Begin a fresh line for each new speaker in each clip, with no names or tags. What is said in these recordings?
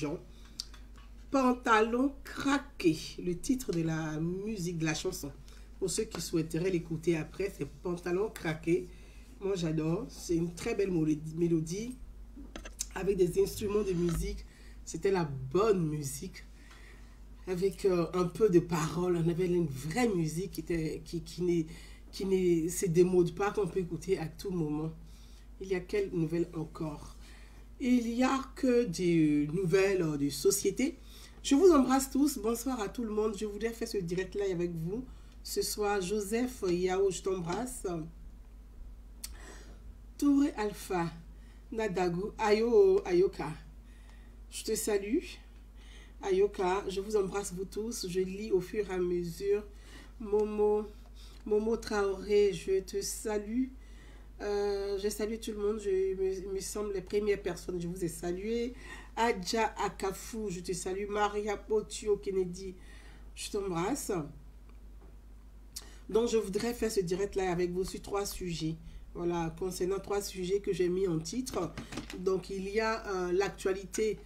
Abidjan. Pantalon craqué, le titre de la musique, de la chanson. Pour ceux qui souhaiteraient l'écouter après, c'est Pantalon craqué. Moi j'adore, c'est une très belle mélodie avec des instruments de musique. C'était la bonne musique avec un peu de paroles. On avait une vraie musique qui ne se démode pas, qu'on peut écouter à tout moment. Il y a quelles nouvelles encore? Il n'y a que des nouvelles de société. Je vous embrasse tous. Bonsoir à tout le monde. Je voudrais faire ce direct live avec vous. Ce soir, Joseph Yao, je t'embrasse. Touré Alpha, Nadagu, Ayoka. Je te salue. Ayoka, je vous embrasse vous tous. Je lis au fur et à mesure. Momo Traoré, je te salue. Je salue tout le monde. Je me semble les premières personnes. Je vous ai salué. Adja Akafou, je te salue. Maria Potio Kennedy, je t'embrasse. Donc, je voudrais faire ce direct là avec vous sur 3 sujets. Voilà, concernant 3 sujets que j'ai mis en titre. Donc, il y a l'actualité,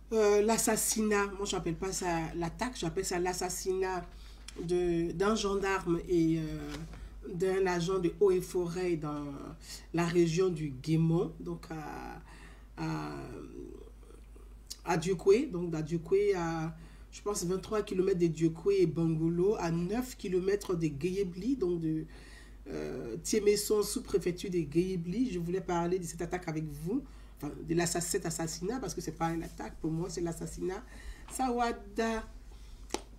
l'assassinat. Moi, je n'appelle pas ça l'attaque, j'appelle ça l'assassinat d'un gendarme et d'un agent de eaux et forêt dans la région du Guémon, donc à Diokwe, donc à Diokwe, à je pense 23 km de Diokwe et Bangolo, à 9 km de Guéyebli, donc de Thiémesson, sous-préfecture de Guéyebli. Je voulais parler de cette attaque avec vous, enfin de cet assassinat, parce que c'est pas une attaque, pour moi c'est l'assassinat. Sawada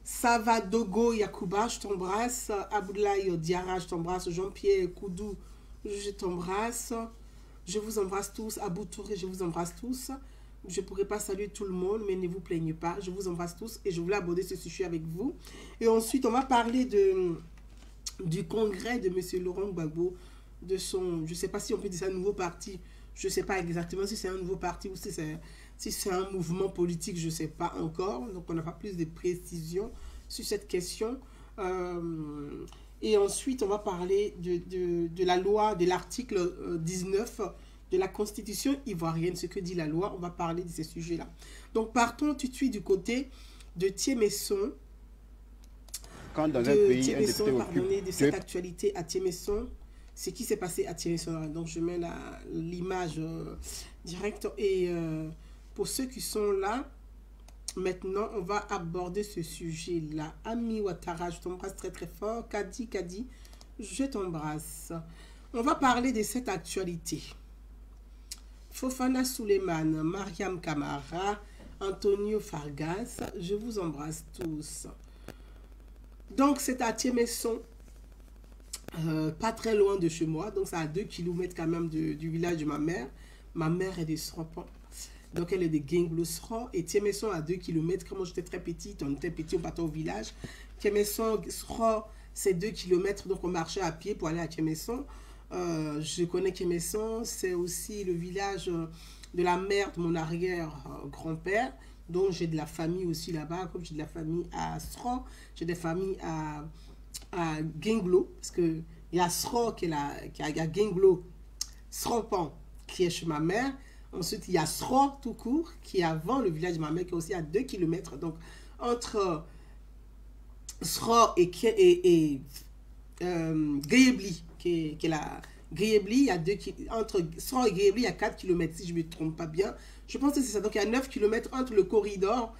Savadogo Yakuba, je t'embrasse. Aboulaye Diarra, je t'embrasse. Jean-Pierre Koudou, je t'embrasse. Je vous embrasse tous. Abou Touré, je vous embrasse tous. Je ne pourrai pas saluer tout le monde, mais ne vous plaignez pas. Je vous embrasse tous et je voulais aborder ce sujet avec vous. Et ensuite, on va parler du congrès de M. Laurent Gbagbo, de son, je ne sais pas si on peut dire ça, un nouveau parti. Je ne sais pas exactement si c'est un nouveau parti ou si c'est un mouvement politique, je ne sais pas encore. Donc, on n'a pas plus de précisions sur cette question. Et ensuite, on va parler de la loi, de l'article 19 de la Constitution ivoirienne. Ce que dit la loi, on va parler de ces sujets-là. Donc, partons tout de suite du côté de Thiémesson.
Quand dans un pays,
de cette actualité à Thiémesson. Ce qui s'est passé à Thiémesson. Donc, je mets l'image directe. Et pour ceux qui sont là, maintenant, on va aborder ce sujet-là. Ami Ouattara, je t'embrasse très très fort. Kadi, je t'embrasse. On va parler de cette actualité. Fofana Suleiman, Mariam Kamara, Antonio Fargas, je vous embrasse tous. Donc, c'est à Thiémesson. Pas très loin de chez moi, donc c'est à 2 km quand même du village de ma mère. Ma mère est de Sropan, donc elle est de Guinglo-Sro, et Thiémesson à 2 km. Quand moi j'étais très petite, on était petit, on partait au village. Thiémesson-Sro, c'est 2 km, donc on marchait à pied pour aller à Thiémesson. Je connais Thiémesson, c'est aussi le village de la mère de mon arrière-grand-père, donc j'ai de la famille aussi là-bas, comme j'ai de la famille à Sro, j'ai des familles à Guinglo, parce que il y a Sro qui est là, il y a Guinglo, Sropan qui est chez ma mère. Ensuite, il y a Sro tout court qui est avant le village de ma mère, qui est aussi à 2 km. Donc, entre Sro et Guéyebli, qui est la Guéyebli, il y a entre Sro et Guéyebli, il y a 4 km, si je ne me trompe pas bien. Je pense que c'est ça. Donc, il y a 9 km entre le corridor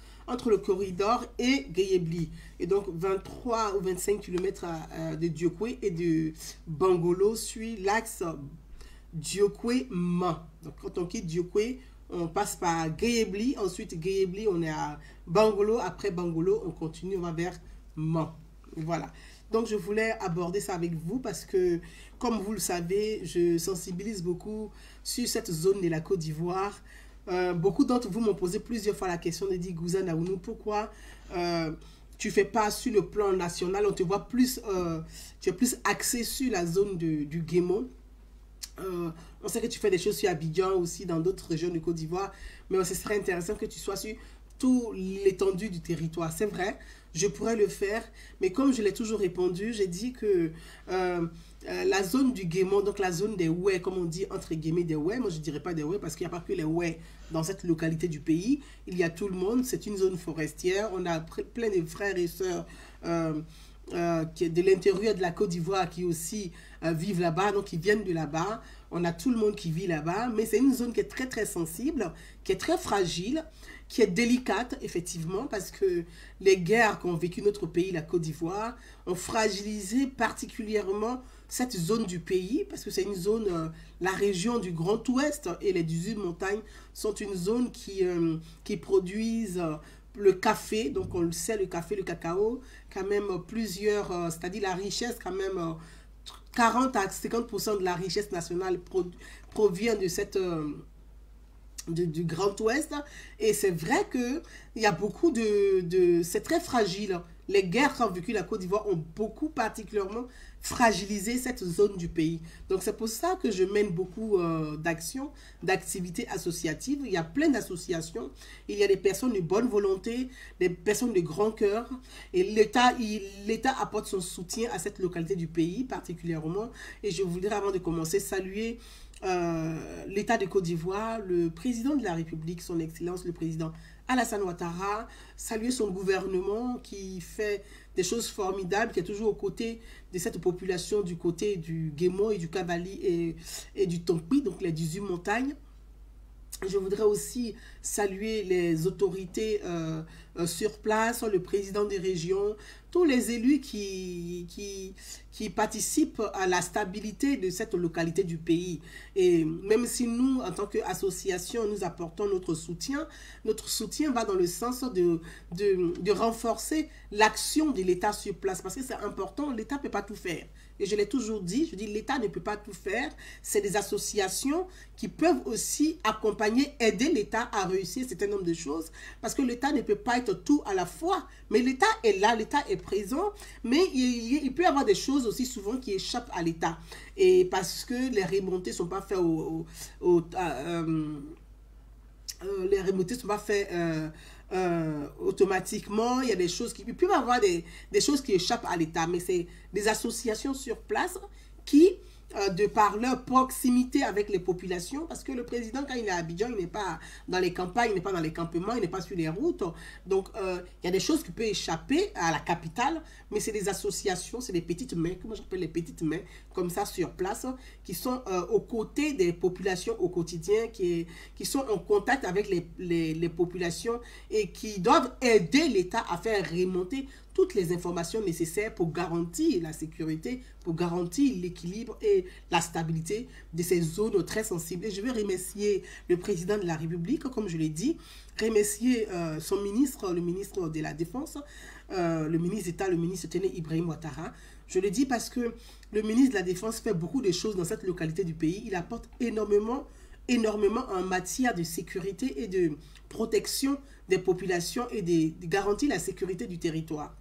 et Guéyebli. Et donc, 23 ou 25 km de Diokwe et de Bangolo suit l'axe Diokwe-Man. Donc, quand on quitte Diokwe, on passe par Guéyebli. Ensuite, Guéyebli, on est à Bangolo. Après Bangolo, on continue, on va vers Man. Voilà. Donc, je voulais aborder ça avec vous parce que, comme vous le savez, je sensibilise beaucoup sur cette zone de la Côte d'Ivoire. Beaucoup d'entre vous m'ont posé plusieurs fois la question de dire, Gouza Naounou, pourquoi tu ne fais pas sur le plan national? On te voit plus, tu es plus axé sur la zone du Guémon. On sait que tu fais des choses sur Abidjan aussi, dans d'autres régions de Côte d'Ivoire, mais ce serait intéressant que tu sois sur tout l'étendue du territoire. C'est vrai, je pourrais le faire, mais comme je l'ai toujours répondu, j'ai dit que la zone du Guémont, donc la zone des Ouais, comme on dit entre guillemets des Ouais, moi je ne dirais pas des Ouais parce qu'il n'y a pas que les Ouais dans cette localité du pays, il y a tout le monde, c'est une zone forestière, on a plein de frères et sœurs de l'intérieur de la Côte d'Ivoire qui aussi vivent là-bas, donc qui viennent de là-bas, on a tout le monde qui vit là-bas, mais c'est une zone qui est très très sensible, qui est très fragile, qui est délicate, effectivement, parce que les guerres qu'ont vécu notre pays, la Côte d'Ivoire, ont fragilisé particulièrement cette zone du pays, parce que c'est une zone, la région du Grand Ouest et les 18 montagnes sont une zone qui produisent le café, donc on le sait, le café, le cacao, quand même plusieurs, c'est-à-dire la richesse, quand même 40 à 50% de la richesse nationale provient de cette... du Grand Ouest, et c'est vrai que il y a beaucoup c'est très fragile. Les guerres qu'ont vécu la Côte d'Ivoire ont beaucoup particulièrement fragilisé cette zone du pays. Donc c'est pour ça que je mène beaucoup d'actions, d'activités associatives. Il y a plein d'associations, il y a des personnes de bonne volonté, des personnes de grand cœur, et l'État apporte son soutien à cette localité du pays particulièrement. Et je voudrais, avant de commencer, saluer l'État de Côte d'Ivoire, le président de la République, son Excellence, le président Alassane Ouattara, saluer son gouvernement qui fait des choses formidables, qui est toujours aux côtés de cette population du côté du Guémont et du Cavali et du Tonkpi, donc les 18 montagnes. Je voudrais aussi saluer les autorités sur place, le président des régions, tous les élus qui participent à la stabilité de cette localité du pays. Et même si nous, en tant qu'association, nous apportons notre soutien va dans le sens de renforcer l'action de l'État sur place. Parce que c'est important, l'État ne peut pas tout faire. Et je l'ai toujours dit, je dis l'État ne peut pas tout faire. C'est des associations qui peuvent aussi accompagner, aider l'État à réussir un certain nombre de choses. Parce que l'État ne peut pas être tout à la fois. Mais l'État est là, l'État est présent. Mais il peut y avoir des choses aussi souvent qui échappent à l'État. Et parce que les remontées ne sont pas faites les remontées ne sont pas faites automatiquement. Il y a des choses il peut y avoir des choses qui échappent à l'État, mais c'est des associations sur place qui, de par leur proximité avec les populations, parce que le président, quand il est à Abidjan, il n'est pas dans les campagnes, il n'est pas dans les campements, il n'est pas sur les routes. Donc, il y a des choses qui peuvent échapper à la capitale, mais c'est des associations, c'est des petites mains, comment j'appelle les petites mains, comme ça sur place, qui sont aux côtés des populations au quotidien, qui sont en contact avec les populations et qui doivent aider l'État à faire remonter toutes les informations nécessaires pour garantir la sécurité, pour garantir l'équilibre et la stabilité de ces zones très sensibles. Et je veux remercier le président de la République, comme je l'ai dit, remercier son ministre, le ministre de la Défense, le ministre d'État, le ministre Téné Ibrahim Ouattara. Je le dis parce que le ministre de la Défense fait beaucoup de choses dans cette localité du pays. Il apporte énormément en matière de sécurité et de protection des populations et de garantir la sécurité du territoire.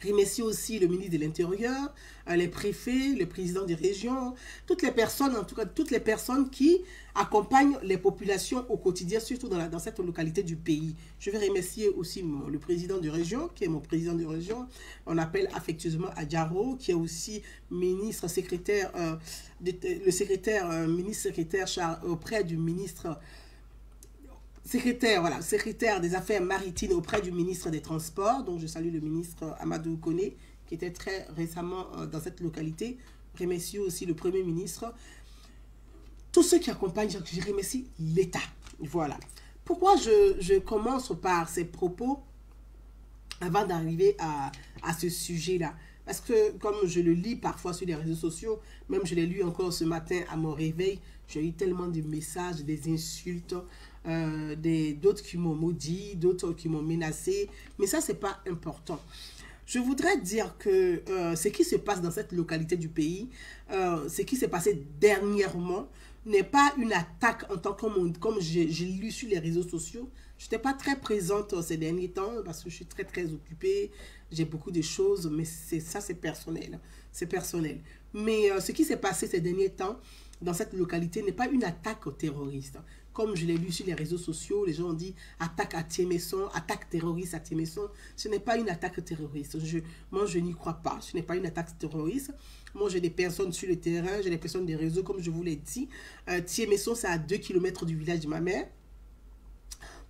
Remercier aussi le ministre de l'Intérieur, les préfets, le président des régions, toutes les personnes, en tout cas toutes les personnes qui accompagnent les populations au quotidien, surtout dans cette localité du pays. Je vais remercier aussi le président de région, qui est mon président de région, on appelle affectueusement Adjaro, qui est aussi ministre secrétaire, ministre secrétaire auprès du ministre secrétaire des affaires maritimes auprès du ministre des Transports. Donc je salue le ministre Amadou Koné, qui était très récemment dans cette localité. Je remercie aussi le Premier ministre. Tous ceux qui accompagnent, je remercie l'État. Voilà. Pourquoi je commence par ces propos avant d'arriver à ce sujet-là? Parce que comme je le lis parfois sur les réseaux sociaux, même je l'ai lu encore ce matin à mon réveil, j'ai eu tellement de messages, des insultes, d'autres qui m'ont maudit, d'autres qui m'ont menacé. Mais ça, c'est pas important. Je voudrais dire que ce qui se passe dans cette localité du pays, ce qui s'est passé dernièrement, n'est pas une attaque en tant que, comme j'ai lu sur les réseaux sociaux, Je n'étais pas très présente ces derniers temps parce que je suis très, très occupée. J'ai beaucoup de choses, mais ça, c'est personnel. C'est personnel. Mais ce qui s'est passé ces derniers temps dans cette localité n'est pas une attaque terroriste. Comme je l'ai lu sur les réseaux sociaux, les gens ont dit attaque à Thiémesson, attaque terroriste à Thiémesson. Ce n'est pas une attaque terroriste. Moi, je n'y crois pas. Ce n'est pas une attaque terroriste. Moi, j'ai des personnes sur le terrain, j'ai des personnes des réseaux, comme je vous l'ai dit. Thiémesson, c'est à 2 km du village de ma mère.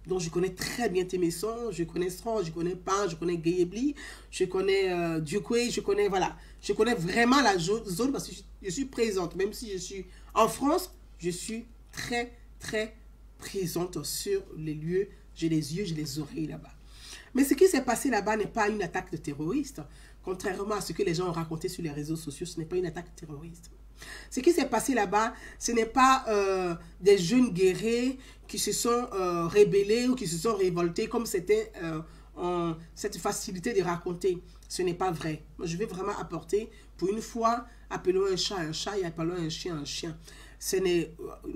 Donc, je connais très bien Thiémesson, je connais Sran, je connais Pan, je connais Guéyébli, je connais Dioukwé, je connais, voilà. Je connais vraiment la zone parce que je suis présente. Même si je suis en France, je suis très, très présente sur les lieux. J'ai les yeux, j'ai les oreilles là-bas. Mais ce qui s'est passé là-bas n'est pas une attaque de terroristes. Contrairement à ce que les gens ont raconté sur les réseaux sociaux, ce n'est pas une attaque terroriste. Ce qui s'est passé là-bas, ce n'est pas des jeunes guerriers qui se sont rébellés ou qui se sont révoltés comme c'était cette facilité de raconter. Ce n'est pas vrai. Moi, je vais vraiment apporter, pour une fois, appelons un chat et appelons un chien. Ce n'est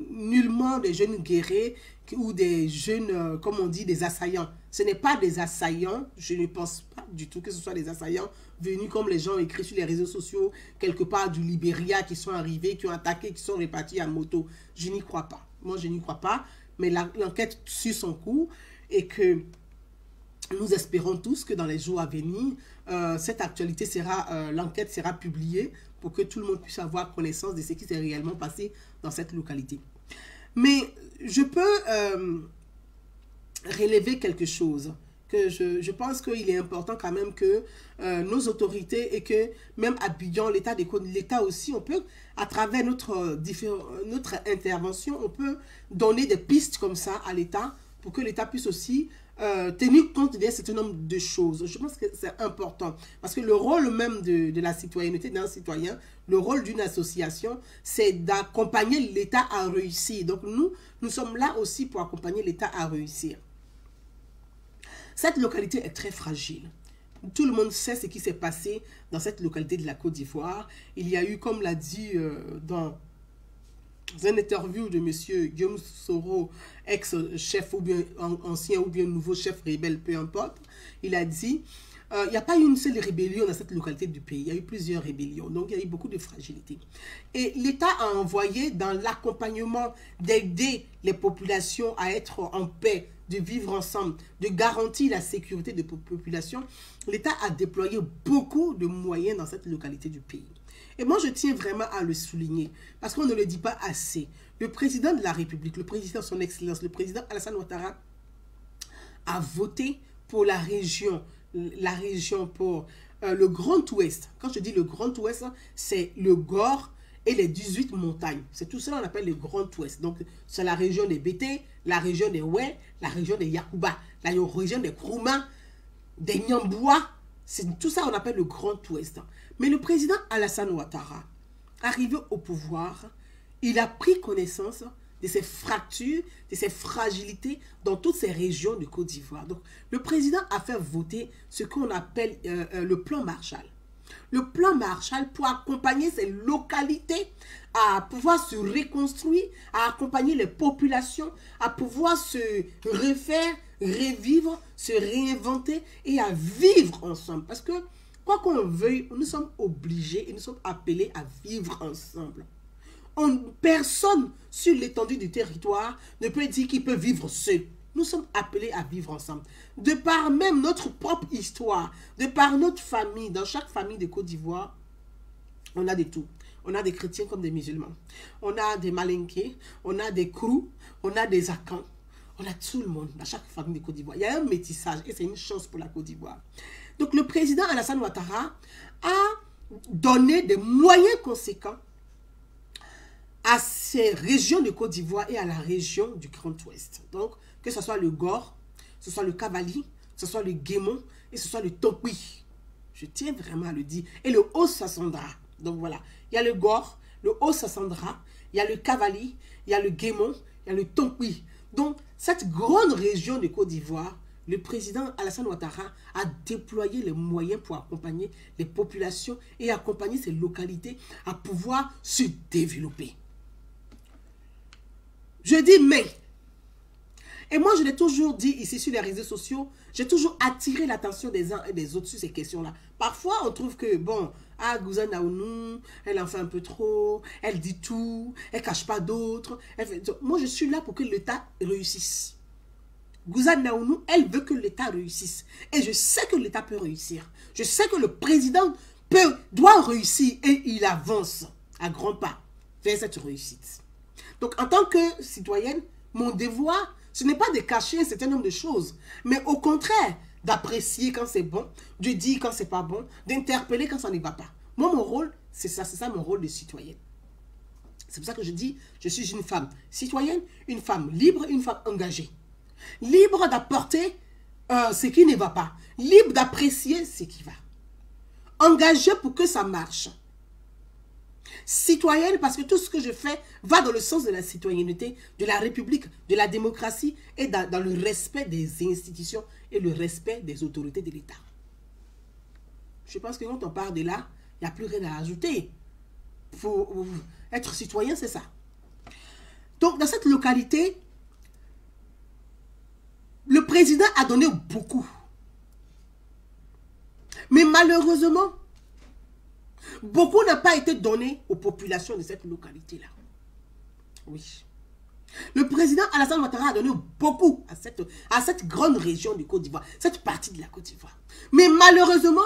nullement des jeunes guerriers ou des jeunes, comme on dit, des assaillants. Ce n'est pas des assaillants, je ne pense pas du tout que ce soit des assaillants venus comme les gens écrits sur les réseaux sociaux, quelque part du Libéria, qui sont arrivés, qui ont attaqué, qui sont répartis à moto. Je n'y crois pas. Moi, je n'y crois pas, mais l'enquête suit son cours et que nous espérons tous que dans les jours à venir, cette actualité sera, l'enquête sera publiée pour que tout le monde puisse avoir connaissance de ce qui s'est réellement passé dans cette localité. Mais je peux relever quelque chose, que je pense qu'il est important quand même que nos autorités et que même Abidjan, l'État aussi, on peut, à travers notre intervention, on peut donner des pistes comme ça à l'État pour que l'État puisse aussi tenir compte d'un certain nombre de choses. Je pense que c'est important parce que le rôle même de la citoyenneté d'un citoyen, le rôle d'une association, c'est d'accompagner l'État à réussir. Donc nous sommes là aussi pour accompagner l'État à réussir. Cette localité est très fragile. Tout le monde sait ce qui s'est passé dans cette localité de la Côte d'Ivoire. Il y a eu, comme l'a dit dans une interview de M. Guillaume Soro, ex-chef ou bien ancien ou bien nouveau chef rebelle, peu importe, il a dit il n'y a pas eu une seule rébellion dans cette localité du pays. Il y a eu plusieurs rébellions. Donc, il y a eu beaucoup de fragilité. Et l'État a envoyé dans l'accompagnement d'aider les populations à être en paix, de vivre ensemble, de garantir la sécurité des populations. L'État a déployé beaucoup de moyens dans cette localité du pays. Et moi, je tiens vraiment à le souligner, parce qu'on ne le dit pas assez. Le président de la République, le président son Excellence, le président Alassane Ouattara, a voté pour la région pour le Grand Ouest. Quand je dis le Grand Ouest, c'est le Gore et les 18 montagnes. C'est tout cela qu'on appelle le Grand Ouest. Donc, c'est la région des Bété, la région des Oué, la région des Yakuba, la région des Krouma, des Nyamboua. C'est tout ça qu'on appelle le Grand Ouest. Mais le président Alassane Ouattara, arrivé au pouvoir, il a pris connaissance de ces fractures, de ces fragilités dans toutes ces régions de Côte d'Ivoire. Donc, le président a fait voter ce qu'on appelle le plan Marshall. Le plan Marshall pour accompagner ces localités à pouvoir se reconstruire, à accompagner les populations, à pouvoir se refaire, revivre, se réinventer et à vivre ensemble. Parce que, quoi qu'on veuille, nous sommes obligés et nous sommes appelés à vivre ensemble. Personne sur l'étendue du territoire ne peut dire qu'il peut vivre seul. Nous sommes appelés à vivre ensemble. De par même notre propre histoire, de par notre famille, dans chaque famille de Côte d'Ivoire, on a de tout. On a des chrétiens comme des musulmans. On a des malinqués, on a des Krou, on a des Akans. On a tout le monde dans chaque famille de Côte d'Ivoire. Il y a un métissage et c'est une chance pour la Côte d'Ivoire. Donc le président Alassane Ouattara a donné des moyens conséquents à ces régions de Côte d'Ivoire et à la région du Grand Ouest. Donc, que ce soit le Gore, ce soit le Cavali, ce soit le Guémon et ce soit le Tokwi. Je tiens vraiment à le dire. Et le Haut-Sassandra. Donc voilà, il y a le Gore, le Haut-Sassandra, il y a le Cavali, il y a le Guémon, il y a le Tokwi. Donc, cette grande région de Côte d'Ivoire, le président Alassane Ouattara a déployé les moyens pour accompagner les populations et accompagner ces localités à pouvoir se développer. Je dis mais. Et moi, je l'ai toujours dit ici sur les réseaux sociaux, j'ai toujours attiré l'attention des uns et des autres sur ces questions-là. Parfois, on trouve que, bon, ah, Gouza Naounou, elle en fait un peu trop, elle dit tout, elle cache pas d'autres. Moi, je suis là pour que l'État réussisse. Gouza Naounou, elle veut que l'État réussisse. Et je sais que l'État peut réussir. Je sais que le président doit réussir et il avance à grands pas vers cette réussite. Donc, en tant que citoyenne, mon devoir, ce n'est pas de cacher un certain nombre de choses, mais au contraire, d'apprécier quand c'est bon, de dire quand c'est pas bon, d'interpeller quand ça n'y va pas. Moi, mon rôle, c'est ça mon rôle de citoyenne. C'est pour ça que je dis, je suis une femme citoyenne, une femme libre, une femme engagée. Libre d'apporter ce qui ne va pas, libre d'apprécier ce qui va. Engagée pour que ça marche. Citoyenne parce que tout ce que je fais va dans le sens de la citoyenneté, de la République, de la démocratie et dans le respect des institutions et le respect des autorités de l'État. Je pense que quand on part de là, il n'y a plus rien à ajouter. Pour être citoyen, c'est ça. Donc, dans cette localité, le président a donné beaucoup. Mais malheureusement, beaucoup n'a pas été donné aux populations de cette localité-là. Oui. Le président Alassane Ouattara a donné beaucoup à cette grande région du Côte d'Ivoire, cette partie de la Côte d'Ivoire. Mais malheureusement,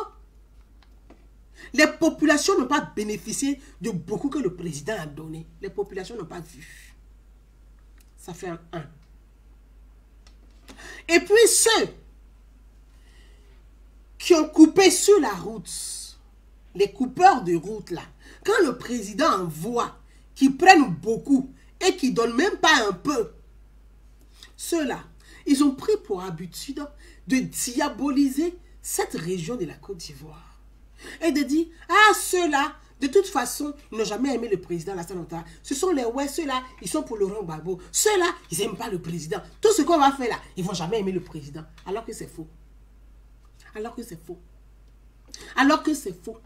les populations n'ont pas bénéficié de beaucoup que le président a donné. Les populations n'ont pas vu. Ça fait un 1. Et puis ceux qui ont coupé sur la route, les coupeurs de route là, quand le président envoie qu'ils prennent beaucoup et qu'ils ne donnent même pas un peu, ceux-là, ils ont pris pour habitude de diaboliser cette région de la Côte d'Ivoire. Et de dire, ah ceux-là, de toute façon, ils n'ont jamais aimé le président Alassane Ouattara. Ce sont les ouais, ceux-là, ils sont pour Laurent Gbagbo. Ceux-là, ils n'aiment pas le président. Tout ce qu'on va faire là, ils ne vont jamais aimer le président. Alors que c'est faux. Alors que c'est faux. Alors que c'est faux.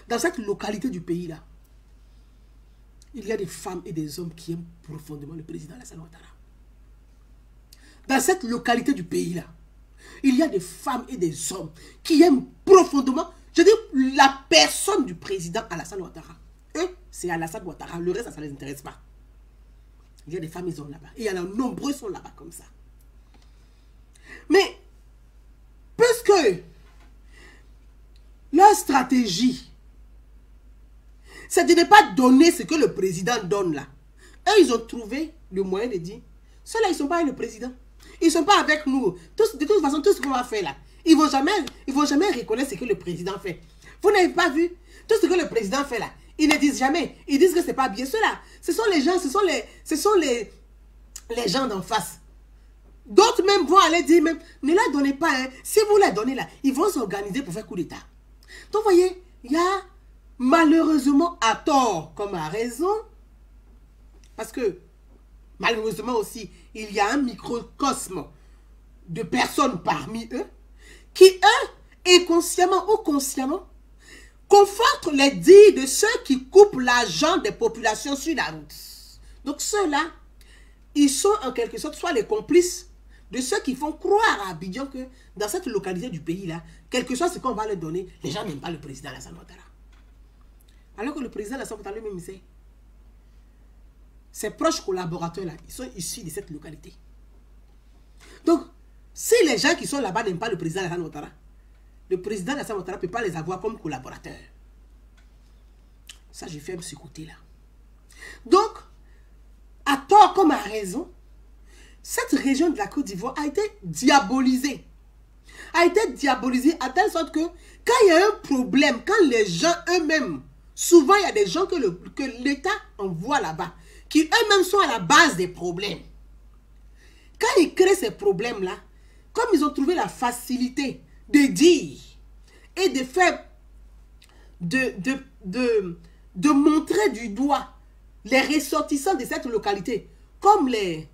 Dans cette localité du pays-là, il y a des femmes et des hommes qui aiment profondément le président Alassane Ouattara. Dans cette localité du pays-là, il y a des femmes et des hommes qui aiment profondément, je dis, la personne du président Alassane Ouattara. Eux, c'est Alassane Ouattara. Le reste, ça ne les intéresse pas. Il y a des femmes et des hommes là-bas. Et il y en a nombreux sont là-bas comme ça. Mais, puisque leur stratégie, c'est de ne pas donner ce que le président donne là. Eux, ils ont trouvé le moyen de dire, ceux-là, ils ne sont pas avec le président. Ils ne sont pas avec nous. De toute façon, tout ce qu'on va faire là, ils ne vont jamais reconnaître ce que le président fait. Vous n'avez pas vu tout ce que le président fait là. Ils ne disent jamais. Ils disent que ce n'est pas bien. Ceux-là, ce sont les gens, ce sont les gens d'en face. D'autres même vont aller dire même, ne la donnez pas. Hein. Si vous la donnez là, ils vont s'organiser pour faire coup d'État. Donc, vous voyez, il y a malheureusement à tort comme à raison, parce que malheureusement aussi, il y a un microcosme de personnes parmi eux qui, eux, inconsciemment ou consciemment, confortent les dires de ceux qui coupent l'argent des populations sur la route. Donc ceux-là, ils sont en quelque sorte soit les complices de ceux qui font croire à Abidjan que dans cette localité du pays-là, quel que soit ce qu'on va leur donner, les gens n'aiment pas le président Alassane Ouattara. Alors que le président Alassane Ouattara lui-même sait. Ses proches collaborateurs-là, ils sont issus de cette localité. Donc, si les gens qui sont là-bas n'aiment pas le président Alassane Ouattara, le président Alassane Ouattara ne peut pas les avoir comme collaborateurs. Ça, je ferme ce côté-là. Donc, à tort comme à raison, cette région de la Côte d'Ivoire a été diabolisée. A été diabolisée à telle sorte que quand il y a un problème, quand les gens eux-mêmes, souvent il y a des gens que l'État envoie là-bas, qui eux-mêmes sont à la base des problèmes. Quand ils créent ces problèmes-là, comme ils ont trouvé la facilité de dire et de faire, de montrer du doigt les ressortissants de cette localité comme les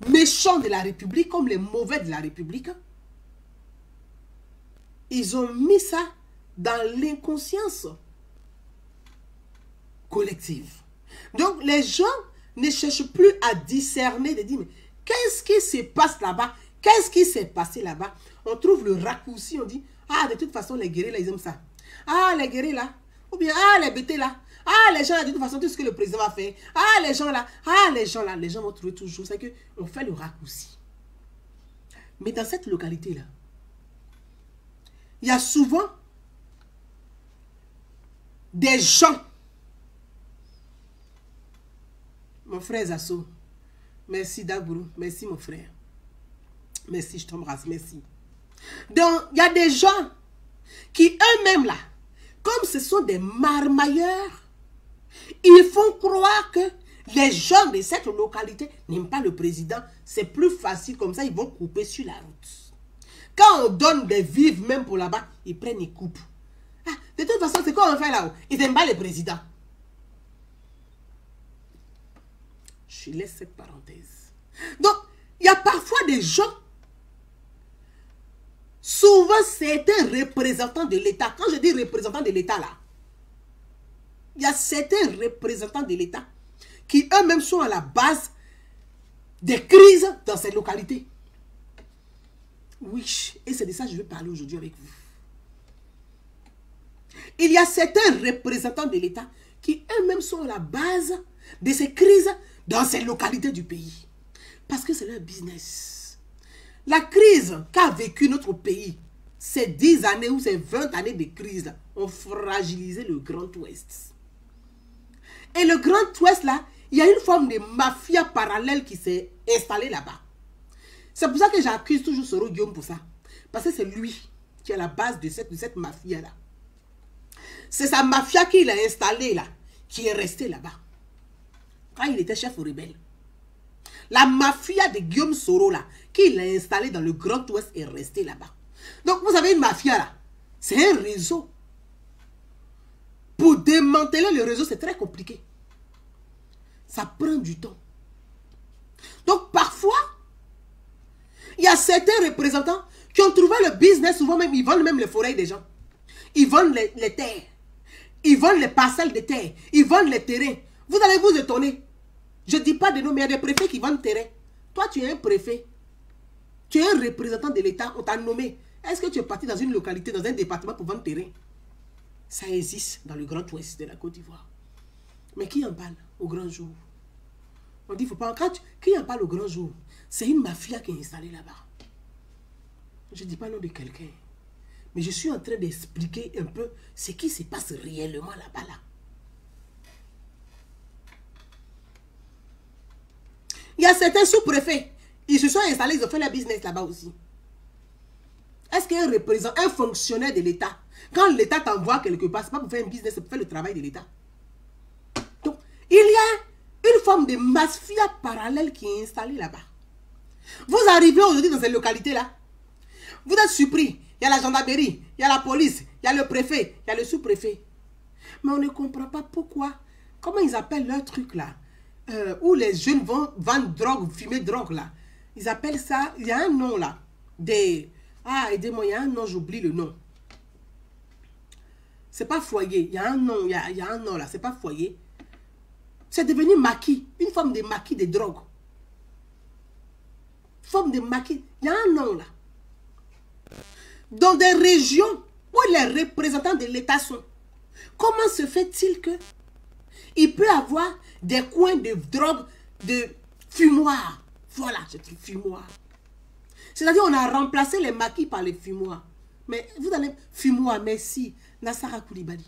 méchants de la République, comme les mauvais de la République, ils ont mis ça dans l'inconscience collective. Donc les gens ne cherchent plus à discerner, de dire, mais qu'est-ce qui se passe là-bas? Qu'est-ce qui s'est passé là-bas? On trouve le raccourci, on dit, ah, de toute façon, les guerriers là, ils aiment ça. Ah, les guerriers là. Ou bien, ah, les bêtés là. Ah, les gens là, de toute façon, tout ce que le président va faire. Ah, les gens là. Ah, les gens là. Les gens vont trouver toujours. C'est qu'on fait le raccourci. Mais dans cette localité-là, il y a souvent des gens. Mon frère Zasso, merci Dagourou, merci mon frère. Merci, je t'embrasse, merci. Donc, il y a des gens qui eux-mêmes là, comme ce sont des marmailleurs, ils font croire que les gens de cette localité n'aiment pas le président. C'est plus facile comme ça, ils vont couper sur la route. Quand on donne des vivres même pour là-bas, ils prennent et coupent. Ah, de toute façon, c'est quoi on fait là-haut? Ils n'aiment pas le président. Je laisse cette parenthèse. Donc, il y a parfois des gens, souvent certains représentants de l'État. Quand je dis représentants de l'État là, il y a certains représentants de l'État qui eux-mêmes sont à la base des crises dans ces localités. Oui, et c'est de ça que je vais parler aujourd'hui avec vous. Il y a certains représentants de l'État qui eux-mêmes sont à la base de ces crises dans ces localités du pays. Parce que c'est leur business. La crise qu'a vécu notre pays, ces 10 années ou ces 20 années de crise ont fragilisé le Grand Ouest. Et le Grand Ouest là, il y a une forme de mafia parallèle qui s'est installée là-bas. C'est pour ça que j'accuse toujours Soro Guillaume pour ça. Parce que c'est lui qui est à la base de cette mafia-là. C'est sa mafia qu'il a installée là, qui est restée là-bas. Quand il était chef aux rebelles. La mafia de Guillaume Soro là, qu'il a installée dans le Grand Ouest est restée là-bas. Donc vous avez une mafia là. C'est un réseau. Pour démanteler le réseau, c'est très compliqué. Ça prend du temps. Donc parfois, il y a certains représentants qui ont trouvé le business, souvent même, ils vendent même les forêts des gens. Ils vendent les terres. Ils vendent les parcelles de terre. Ils vendent les terrains. Vous allez vous étonner. Je ne dis pas de nom, mais il y a des préfets qui vendent terrain. Toi, tu es un préfet. Tu es un représentant de l'État. On t'a nommé. Est-ce que tu es parti dans une localité, dans un département pour vendre terrain? Ça existe dans le Grand Ouest de la Côte d'Ivoire. Mais qui en parle au grand jour? On dit, il ne faut pas... Qui en parle au grand jour? C'est une mafia qui est installée là-bas. Je ne dis pas le nom de quelqu'un. Mais je suis en train d'expliquer un peu ce qui se passe réellement là-bas. Là. Il y a certains sous-préfets. Ils se sont installés, ils ont fait leur business là-bas aussi. Est-ce qu'un représentant, un fonctionnaire de l'État, quand l'État t'envoie quelque part, ce n'est pas pour faire un business, c'est pour faire le travail de l'État. Donc, il y a une forme de mafia parallèle qui est installée là-bas. Vous arrivez aujourd'hui dans cette localité-là, vous êtes surpris. Il y a la gendarmerie, il y a la police, il y a le préfet, il y a le sous-préfet. Mais on ne comprend pas pourquoi. Comment ils appellent leur truc là, où les jeunes vont vendre drogue, fumer drogue là. Ils appellent ça, il y a un nom là. Ah, aidez-moi, il y a un nom, j'oublie le nom. C'est pas foyer, il y a un nom, il y a un nom là, c'est pas foyer. C'est devenu maquis, une forme de maquis de drogue. Forme de maquis, il y a un nom là. Dans des régions où les représentants de l'État sont, comment se fait-il que il peut avoir des coins de drogue, de fumoir? Voilà, c'est un fumoir. C'est-à-dire on a remplacé les maquis par les fumoirs. Mais vous allez... Fumoir, merci. Nassara Koulibaly.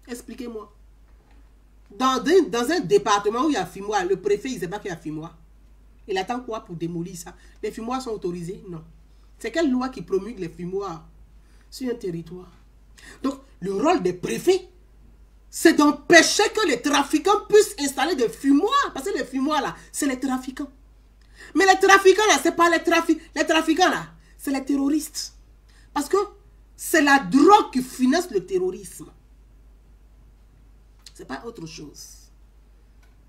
Expliquez-moi. Dans un département où il y a fumoir, le préfet, il ne sait pas qu'il y a fumoir. Il attend quoi pour démolir ça? Les fumoirs sont autorisés? Non. C'est quelle loi qui promulgue les fumoirs sur un territoire? Donc, le rôle des préfets, c'est d'empêcher que les trafiquants puissent installer des fumoirs. Parce que les fumoirs, là, c'est les trafiquants. Mais les trafiquants, là, c'est pas les trafiquants, là, c'est les terroristes. Parce que c'est la drogue qui finance le terrorisme. C'est pas autre chose.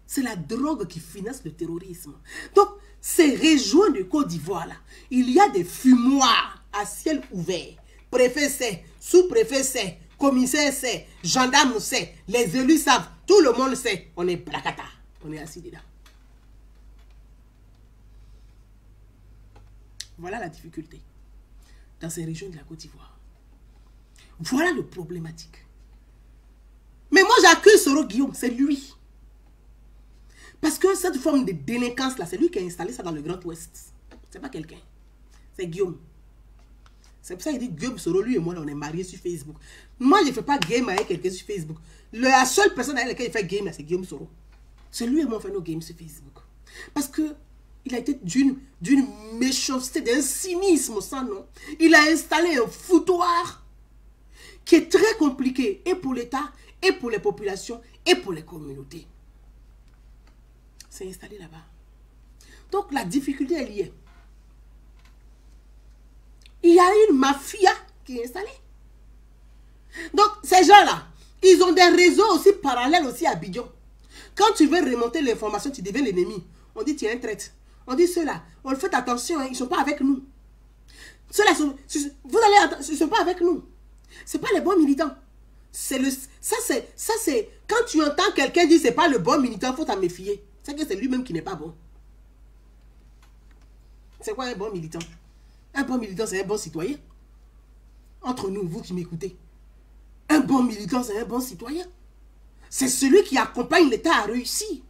C'est la drogue qui finance le terrorisme. Donc, ces régions de Côte d'Ivoire, là, il y a des fumoirs à ciel ouvert. Préfet sait, sous-préfet sait, commissaire sait, gendarme sait, les élus savent, tout le monde sait. On est placata, on est assis dedans. Voilà la difficulté dans ces régions de la Côte d'Ivoire. Voilà le problématique. Mais moi, j'accuse Soro Guillaume, c'est lui. Parce que cette forme de délinquance là, c'est lui qui a installé ça dans le Grand Ouest. C'est pas quelqu'un. C'est Guillaume. C'est pour ça qu'il dit Guillaume Soro, lui et moi, on est mariés sur Facebook. Moi, je ne fais pas game avec quelqu'un sur Facebook. La seule personne avec laquelle il fait game, c'est Guillaume Soro. C'est lui et moi, on fait nos games sur Facebook. Parce que il a été d'une méchanceté, d'un cynisme sans nom. Il a installé un foutoir qui est très compliqué, et pour l'État, et pour les populations, et pour les communautés. C'est installé là-bas. Donc la difficulté est liée. Il y a une mafia qui est installée. Donc ces gens-là, ils ont des réseaux aussi parallèles aussi à Abidjan. Quand tu veux remonter l'information, tu deviens l'ennemi. On dit tu es un traître. On dit ceux-là, on le fait attention, hein, ils ne sont pas avec nous. Ceux-là, vous allez, ils ne sont pas avec nous. Ce n'est pas les bons militants. Ça c'est quand tu entends quelqu'un dire c'est pas le bon militant, il faut t'en méfier. C'est que c'est lui-même qui n'est pas bon. C'est quoi un bon militant? Un bon militant, c'est un bon citoyen. Entre nous, vous qui m'écoutez. Un bon militant, c'est un bon citoyen. C'est celui qui accompagne l'État à réussir.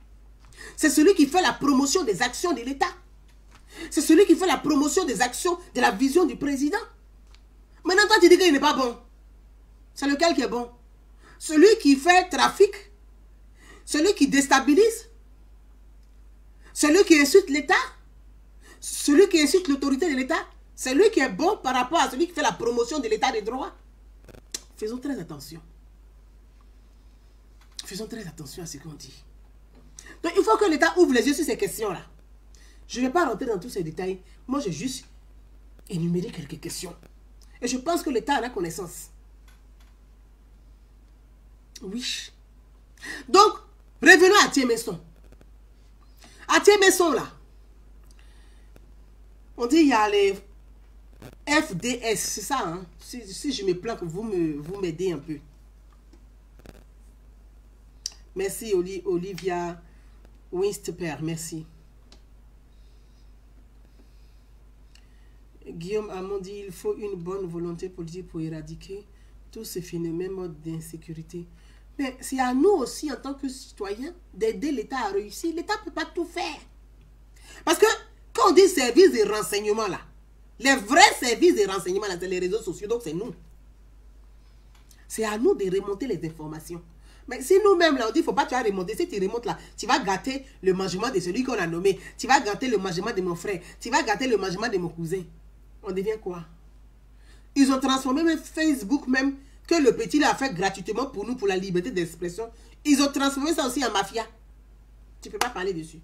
C'est celui qui fait la promotion des actions de l'État. C'est celui qui fait la promotion des actions de la vision du président. Maintenant, toi, tu dis qu'il n'est pas bon. C'est lequel qui est bon? Celui qui fait trafic? Celui qui déstabilise? Celui qui insulte l'État? Celui qui insulte l'autorité de l'État? C'est lui qui est bon par rapport à celui qui fait la promotion de l'État des droits. Faisons très attention. Faisons très attention à ce qu'on dit. Donc, il faut que l'État ouvre les yeux sur ces questions-là. Je ne vais pas rentrer dans tous ces détails. Moi, j'ai juste énuméré quelques questions. Et je pense que l'État en a connaissance. Oui. Donc, revenons à Thiemesson. À Thiemesson, là, on dit il y a les FDS, c'est ça, hein? Si je me planque, vous m'aidez un peu. Merci, Olivia Winstper, merci. Guillaume Hamon dit il faut une bonne volonté politique pour éradiquer tous ces phénomènes d'insécurité. Mais c'est à nous aussi, en tant que citoyens, d'aider l'État à réussir. L'État ne peut pas tout faire. Parce que quand on dit service de renseignement, là, les vrais services de renseignement, là, c'est les réseaux sociaux, donc c'est nous. C'est à nous de remonter les informations. Mais si nous-mêmes, là, on dit, il ne faut pas tu vas remonter. Si tu remontes là, tu vas gâter le mangement de celui qu'on a nommé. Tu vas gâter le mangement de mon frère. Tu vas gâter le mangement de mon cousin. On devient quoi? Ils ont transformé même Facebook, même, que le petit l'a fait gratuitement pour nous, pour la liberté d'expression. Ils ont transformé ça aussi en mafia. Tu ne peux pas parler dessus.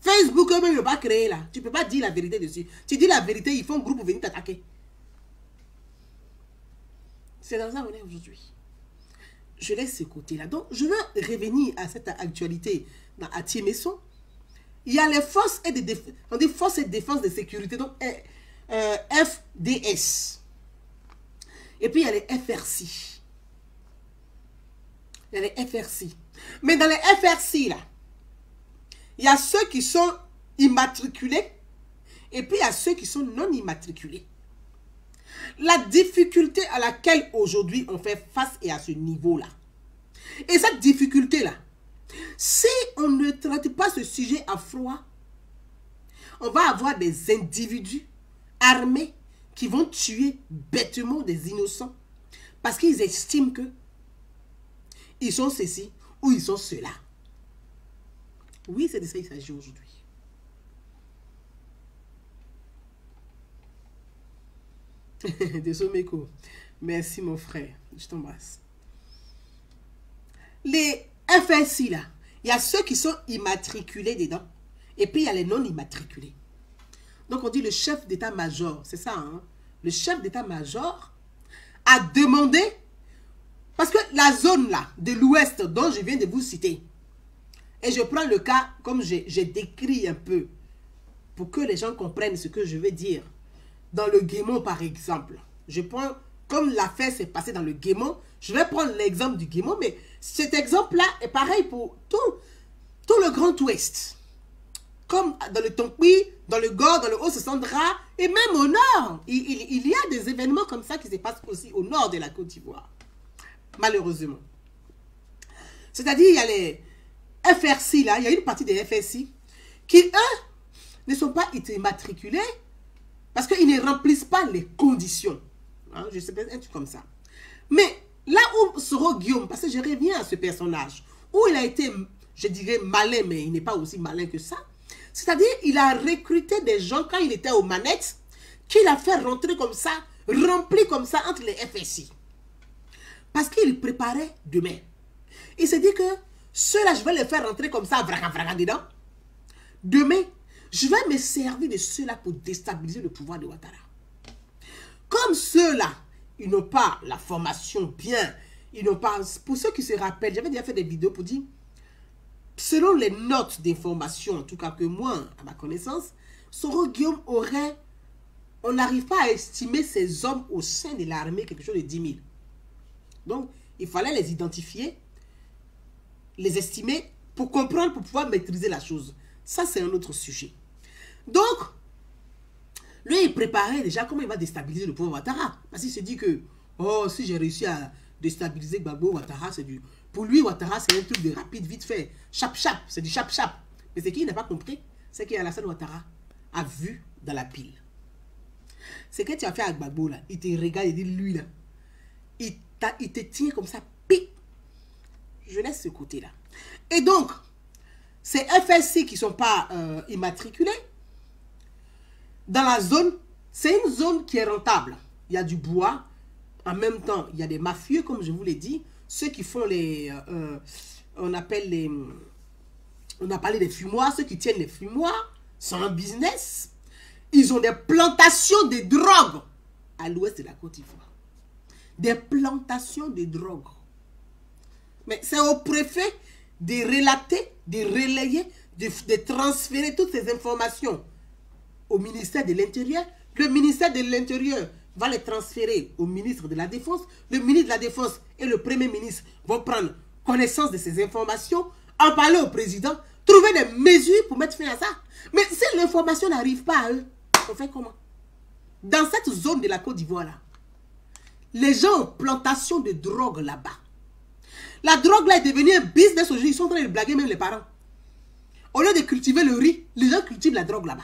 Facebook, eux-mêmes, ils n'ont pas créé là. Tu ne peux pas dire la vérité dessus. Tu dis la vérité, ils font un groupe pour venir t'attaquer. C'est dans ça qu'on est aujourd'hui. Je laisse ce côté-là. Donc, je veux revenir à cette actualité à Thiemesson. Il y a les forces et défense, on dit forces et défense de sécurité, donc FDS. Et puis, il y a les FRC. Il y a les FRC. Mais dans les FRC, là, il y a ceux qui sont immatriculés et puis il y a ceux qui sont non immatriculés. La difficulté à laquelle aujourd'hui on fait face est à ce niveau-là. Et cette difficulté-là, si on ne traite pas ce sujet à froid, on va avoir des individus armés qui vont tuer bêtement des innocents parce qu'ils estiment que ils sont ceci ou ils sont cela. Oui, c'est de ça qu'il s'agit aujourd'hui. Désolé, Meko. Merci, mon frère. Je t'embrasse. Les FSI, là, il y a ceux qui sont immatriculés dedans. Et puis, il y a les non immatriculés. Donc, on dit le chef d'état-major. C'est ça, hein? Le chef d'état-major a demandé, parce que la zone, là, de l'ouest, dont je viens de vous citer, et je prends le cas comme j'ai décrit un peu, pour que les gens comprennent ce que je veux dire. Dans le Guémon, par exemple, je prends, comme l'affaire s'est passée dans le Guémon, je vais prendre l'exemple du Guémon, mais cet exemple-là est pareil pour tout le Grand Ouest. comme dans le Tonkwi, dans le Gord, dans le Haut-Sandra, et même au nord. Il y a des événements comme ça qui se passent aussi au nord de la Côte d'Ivoire. Malheureusement. C'est-à-dire, il y a les FRC, là, il y a une partie des FRC qui, eux, ne sont pas immatriculés parce qu'ils ne remplissent pas les conditions. Hein, je sais pas, un truc comme ça. Mais là où Soro Guillaume, parce que je reviens à ce personnage, où il a été, je dirais, malin, mais il n'est pas aussi malin que ça. C'est-à-dire, il a recruté des gens quand il était aux manettes, qu'il a fait rentrer comme ça, rempli comme ça entre les FSI. Parce qu'il préparait demain. Il s'est dit que ceux-là, je vais les faire rentrer comme ça, vraga dedans. Demain, je vais me servir de ceux-là pour déstabiliser le pouvoir de Ouattara. Comme ceux-là, ils n'ont pas la formation bien, ils n'ont pas... Pour ceux qui se rappellent, j'avais déjà fait des vidéos pour dire, selon les notes d'information, en tout cas que moi, à ma connaissance, Soro Guillaume aurait... On n'arrive pas à estimer ces hommes au sein de l'armée quelque chose de 10 000. Donc, il fallait les identifier, les estimer pour comprendre, pour pouvoir maîtriser la chose. Ça, c'est un autre sujet. Donc, lui, il préparait déjà comment il va déstabiliser le pouvoir Ouattara. Parce qu'il se dit que, oh, si j'ai réussi à déstabiliser Gbagbo, Ouattara, c'est du... Pour lui, Ouattara, c'est un truc de rapide, vite fait. Chap-chap, c'est du chap-chap. Mais c'est qui n'a pas compris, c'est qu'Alassane Ouattara a vu dans la pile. C'est que tu as fait à Gbagbo, là. Il te regarde et dit, lui, là, il te tient comme ça, pic. Je laisse ce côté-là. Et donc, ces FSC qui ne sont pas immatriculés, dans la zone, c'est une zone qui est rentable. Il y a du bois. En même temps, il y a des mafieux, comme je vous l'ai dit. Ceux qui font les... on appelle les... On a parlé des fumoirs. Ceux qui tiennent les fumoirs sont un business. Ils ont des plantations de drogue à l'ouest de la Côte d'Ivoire. Des plantations de drogue. Mais c'est au préfet de relater, de relayer, de transférer toutes ces informations au ministère de l'Intérieur. Le ministère de l'Intérieur va les transférer au ministre de la Défense. Le ministre de la Défense et le Premier ministre vont prendre connaissance de ces informations, en parler au président, trouver des mesures pour mettre fin à ça. Mais si l'information n'arrive pas à eux, on fait comment? Dans cette zone de la Côte d'Ivoire là, les gens ont plantation de drogue là-bas. La drogue là est devenue un business aujourd'hui. Ils sont en train de blaguer même les parents. Au lieu de cultiver le riz, les gens cultivent la drogue là-bas.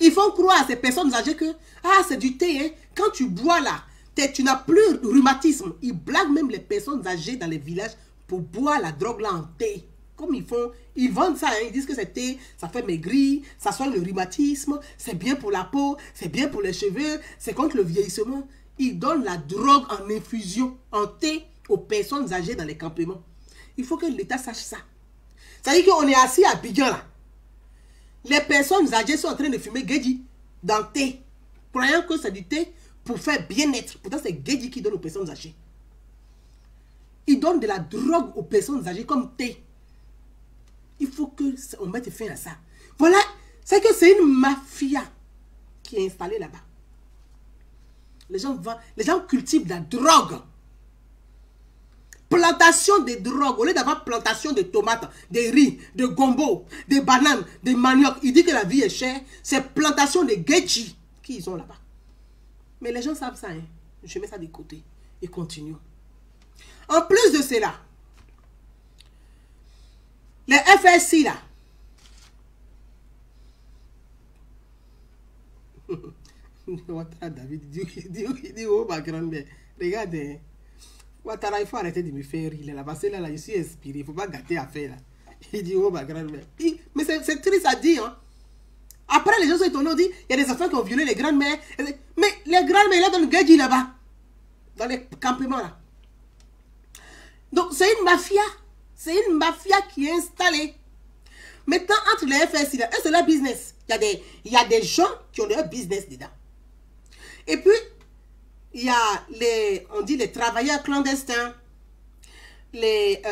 Ils font croire à ces personnes âgées que ah, c'est du thé. Hein. Quand tu bois là, tu n'as plus rhumatisme. Ils blaguent même les personnes âgées dans les villages pour boire la drogue là en thé. Comme ils font, ils vendent ça. Hein. Ils disent que c'est thé, ça fait maigrir, ça soigne le rhumatisme, c'est bien pour la peau, c'est bien pour les cheveux, c'est contre le vieillissement. Ils donnent la drogue en infusion, en thé, aux personnes âgées dans les campements. Il faut que l'État sache ça. Ça veut dire qu'on est assis à Abidjan là. Les personnes âgées sont en train de fumer Gedji dans le thé, croyant que c'est du thé pour faire bien-être. Pourtant, c'est Gedji qui donne aux personnes âgées. Ils donnent de la drogue aux personnes âgées comme thé. Il faut qu'on mette fin à ça. Voilà, c'est que c'est une mafia qui est installée là-bas. Les gens cultivent de la drogue. Plantation de drogue. Au lieu d'avoir plantation de tomates, de riz, de gombo, de bananes, de manioc. Il dit que la vie est chère. C'est plantation de Gedji qui ils ont là-bas. Mais les gens savent ça. Hein. Je mets ça de côté. Et continuons. En plus de cela, les FSI là. Ouattara David dit oh ma grand-mère, regardez, Ouattara, il faut arrêter de me faire rire là, parce que là, je suis inspiré, il ne faut pas gâter affaire là. Il dit oh ma grand-mère. Mais c'est triste à dire. Hein. Après, les gens sont étonnés, on dit, il y a des enfants qui ont violé les grandes-mères. Mais les grandes-mères là donnent Gedji là-bas, dans les campements là. Donc c'est une mafia. C'est une mafia qui est installée. Maintenant, entre les FSI là, c'est leur business. Il y a des gens qui ont leur business dedans. Et puis, il y a on dit les travailleurs clandestins, les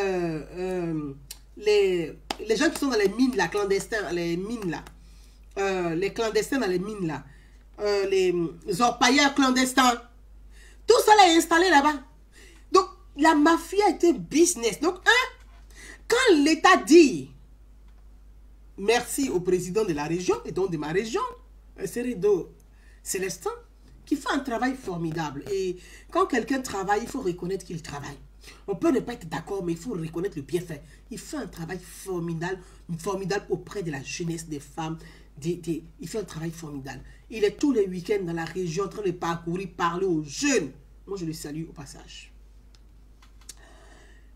gens qui sont dans les mines là, clandestins, les mines là, les clandestins dans les mines là, les orpailleurs clandestins, tout ça là est installé là-bas. Donc, la mafia est un business. Donc, quand l'État dit merci au président de la région, et donc de ma région, Seredo Célestin, qui fait un travail formidable. Et quand quelqu'un travaille, il faut reconnaître qu'il travaille. On peut ne pas être d'accord, mais il faut reconnaître le bienfait. Il fait un travail formidable, formidable auprès de la jeunesse, des femmes. Il fait un travail formidable. Il est tous les week-ends dans la région en train de parcourir, parler aux jeunes. Moi, je le salue au passage.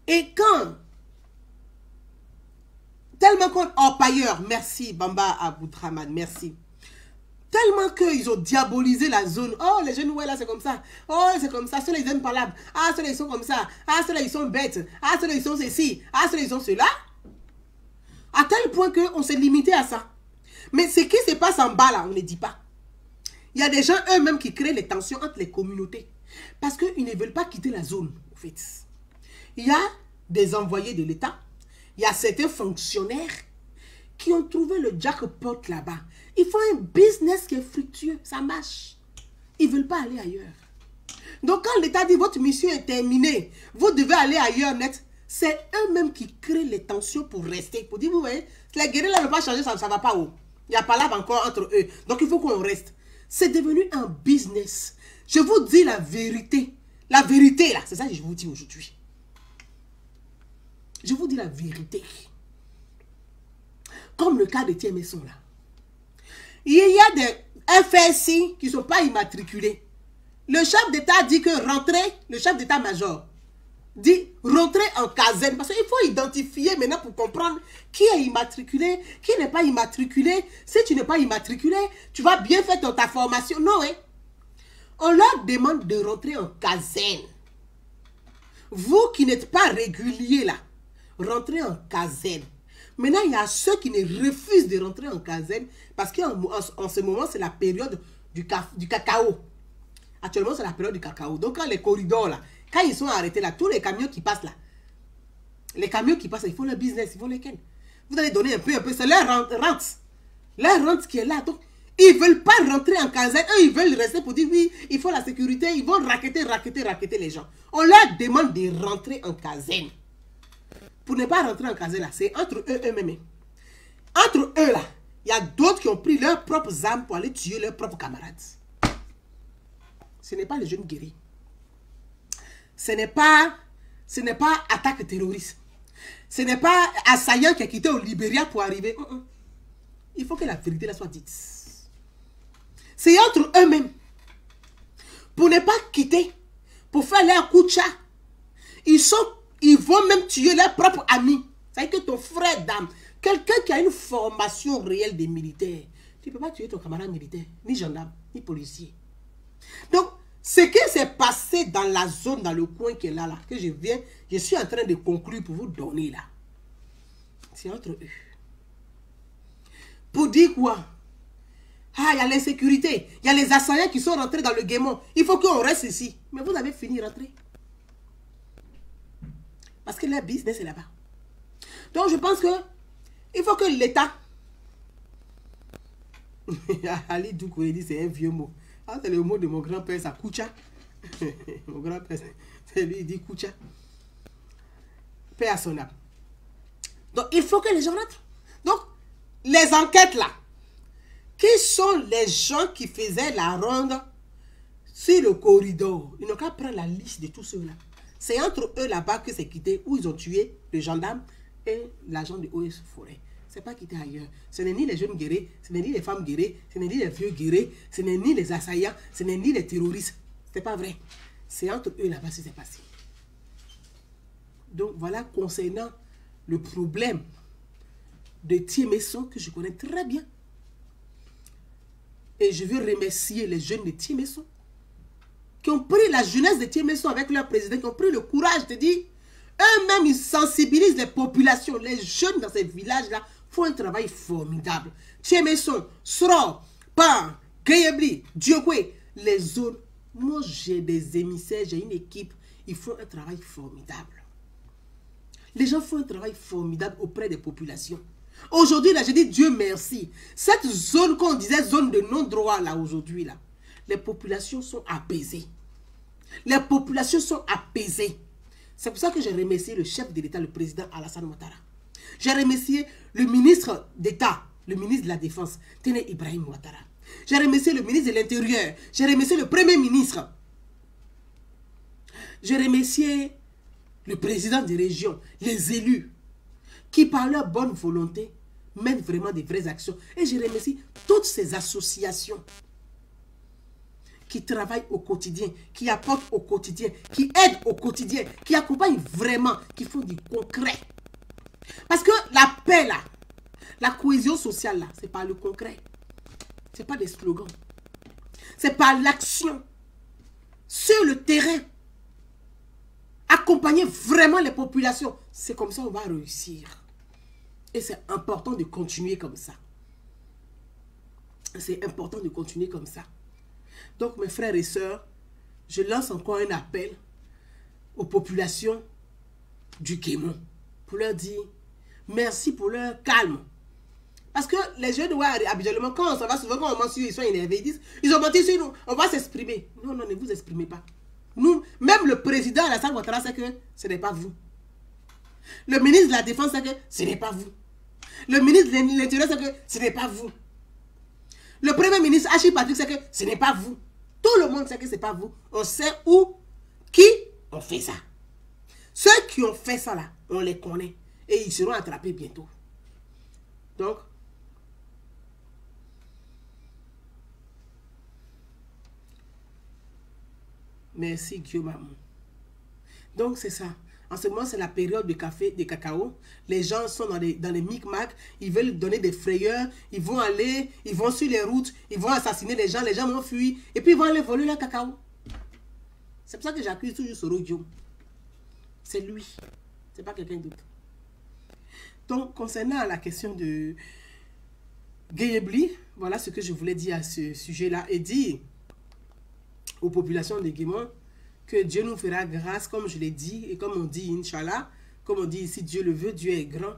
Et quand, tellement qu'on... Oh, pailleur, merci, Bamba Aboudraman, merci. Tellement qu'ils ont diabolisé la zone. Oh, les jeunes, ouais, là, c'est comme ça. Oh, c'est comme ça. Ceux-là, ils aiment pas là. Ah, ceux-là, ils sont comme ça. Ah, ceux-là, ils sont bêtes. Ah, ceux-là, ils sont ceci. Ah, ceux-là, ils sont cela. À tel point qu'on s'est limité à ça. Mais ce qui se passe en bas, là, on ne dit pas. Il y a des gens eux-mêmes qui créent les tensions entre les communautés. Parce qu'ils ne veulent pas quitter la zone, en fait. Il y a des envoyés de l'État. Il y a certains fonctionnaires qui ont trouvé le jackpot là-bas. Ils font un business qui est fructueux. Ça marche. Ils ne veulent pas aller ailleurs. Donc, quand l'État dit votre mission est terminée, vous devez aller ailleurs net, c'est eux-mêmes qui créent les tensions pour rester. Pour dire, vous voyez, les guerriers là ne vont pas changer, ça ne va pas haut. Il n'y a pas là encore entre eux. Donc, il faut qu'on reste. C'est devenu un business. Je vous dis la vérité. La vérité, là, c'est ça que je vous dis aujourd'hui. Je vous dis la vérité. Comme le cas de Thiemesson, là. Il y a des FSI qui ne sont pas immatriculés. Le chef d'État dit que rentrer, le chef d'État-major dit rentrer en caserne. Parce qu'il faut identifier maintenant pour comprendre qui est immatriculé, qui n'est pas immatriculé. Si tu n'es pas immatriculé, tu vas bien faire ta formation. Non, hein? On leur demande de rentrer en caserne. Vous qui n'êtes pas réguliers là, rentrez en caserne. Maintenant, il y a ceux qui ne refusent de rentrer en caserne parce qu'en ce moment, c'est la période du cacao. Actuellement, c'est la période du cacao. Donc, quand les corridors, là, quand ils sont arrêtés, là, tous les camions qui passent, là, les camions qui passent, ils font leur business, ils font lesquels. Vous allez donner un peu, c'est leur rente. Leur rente qui est là. Donc, ils ne veulent pas rentrer en caserne. Eux, ils veulent rester pour dire, oui, il faut la sécurité. Ils vont raqueter les gens. On leur demande de rentrer en caserne. Pour ne pas rentrer en caserne, là, c'est entre eux-mêmes. Entre eux, là, il y a d'autres qui ont pris leurs propres armes pour aller tuer leurs propres camarades. Ce n'est pas les jeunes guerriers. Ce n'est pas attaque terroriste. Ce n'est pas assaillant qui a quitté au Libéria pour arriver. Il faut que la vérité là soit dite. C'est entre eux-mêmes. Pour ne pas quitter, pour faire leur coup de chat, ils vont même tuer leurs propres amis. C'est-à-dire que ton frère d'âme, quelqu'un qui a une formation réelle des militaires, tu ne peux pas tuer ton camarade militaire, ni gendarme, ni policier. Donc, ce qui s'est passé dans la zone, dans le coin qui est là, que je suis en train de conclure pour vous donner là. C'est entre eux. Pour dire quoi? Ah, il y a l'insécurité, il y a les assaillants qui sont rentrés dans le Guémon. Il faut qu'on reste ici. Mais vous avez fini de rentrer. Parce que leur business est là-bas. Donc, je pense que il faut que l'État... Ali Doukouré dit c'est un vieux mot. Ah, c'est le mot de mon grand-père, ça, Koucha. Mon grand-père, c'est lui, il dit Koucha. Paix à son âme. Donc, il faut que les gens rentrent. Donc, les enquêtes là, qui sont les gens qui faisaient la ronde sur le corridor? Ils n'ont qu'à prendre la liste de tous ceux-là. C'est entre eux là-bas que c'est quitté, où ils ont tué le gendarme et l'agent de OS Forêt. C'est pas quitté ailleurs. Ce n'est ni les jeunes guerriers, ce n'est ni les femmes guerriers, ce n'est ni les vieux guerriers, ce n'est ni les assaillants, ce n'est ni les terroristes. C'est pas vrai. C'est entre eux là-bas que c'est passé. Donc voilà concernant le problème de Thiemesson que je connais très bien. Et je veux remercier les jeunes de Thiemesson qui ont pris la jeunesse de Thiemesson avec leur président, qui ont pris le courage de dire, eux-mêmes ils sensibilisent les populations, les jeunes dans ces villages-là font un travail formidable. Thiemesson, Sro, Pan, Gayebli, Diokwe, les zones. Moi j'ai des émissaires, j'ai une équipe, ils font un travail formidable. Les gens font un travail formidable auprès des populations. Aujourd'hui, là, je dis Dieu merci. Cette zone qu'on disait zone de non-droit, là, aujourd'hui, là, les populations sont apaisées. Les populations sont apaisées. C'est pour ça que j'ai remercié le chef de l'État, le président Alassane Ouattara. J'ai remercié le ministre d'État, le ministre de la Défense, Téné Ibrahim Ouattara. J'ai remercié le ministre de l'Intérieur. J'ai remercié le Premier ministre. J'ai remercié le président des régions, les élus, qui par leur bonne volonté mènent vraiment des vraies actions. Et je remercie toutes ces associations qui travaillent au quotidien, qui apportent au quotidien, qui aident au quotidien, qui accompagnent vraiment, qui font du concret. Parce que la paix là, la cohésion sociale là, c'est pas le concret. C'est pas des slogans. C'est par l'action sur le terrain. Accompagner vraiment les populations. C'est comme ça qu'on va réussir. Et c'est important de continuer comme ça. C'est important de continuer comme ça. Donc, mes frères et sœurs, je lance encore un appel aux populations du Guémon pour leur dire merci pour leur calme. Parce que les jeunes, ouais, habituellement, quand on s'en va, souvent quand on ment sur eux, ils sont énervés, ils disent, ils ont menti sur nous, on va s'exprimer. Non, non, ne vous exprimez pas. Nous, même le président Alassane Ouattara sait que ce n'est pas vous. Le ministre de la Défense sait que ce n'est pas vous. Le ministre de l'Intérieur sait que ce n'est pas vous. Le Premier ministre Achille Patrick sait que ce n'est pas vous. Tout le monde sait que ce n'est pas vous. On sait où, qui ont fait ça. Ceux qui ont fait ça là, on les connaît. Et ils seront attrapés bientôt. Donc, merci Guillaume. Donc c'est ça. En ce moment, c'est la période de café, de cacao. Les gens sont dans les micmacs. Ils veulent donner des frayeurs. Ils vont aller, ils vont sur les routes. Ils vont assassiner les gens. Les gens vont fuir. Et puis ils vont aller voler leur cacao. C'est pour ça que j'accuse toujours Soro Diom. C'est lui. C'est pas quelqu'un d'autre. Donc, concernant la question de Guéyebli, voilà ce que je voulais dire à ce sujet-là. Et dire aux populations de Guémon que Dieu nous fera grâce, comme je l'ai dit, et comme on dit, Inch'Allah, comme on dit ici, Dieu le veut, Dieu est grand.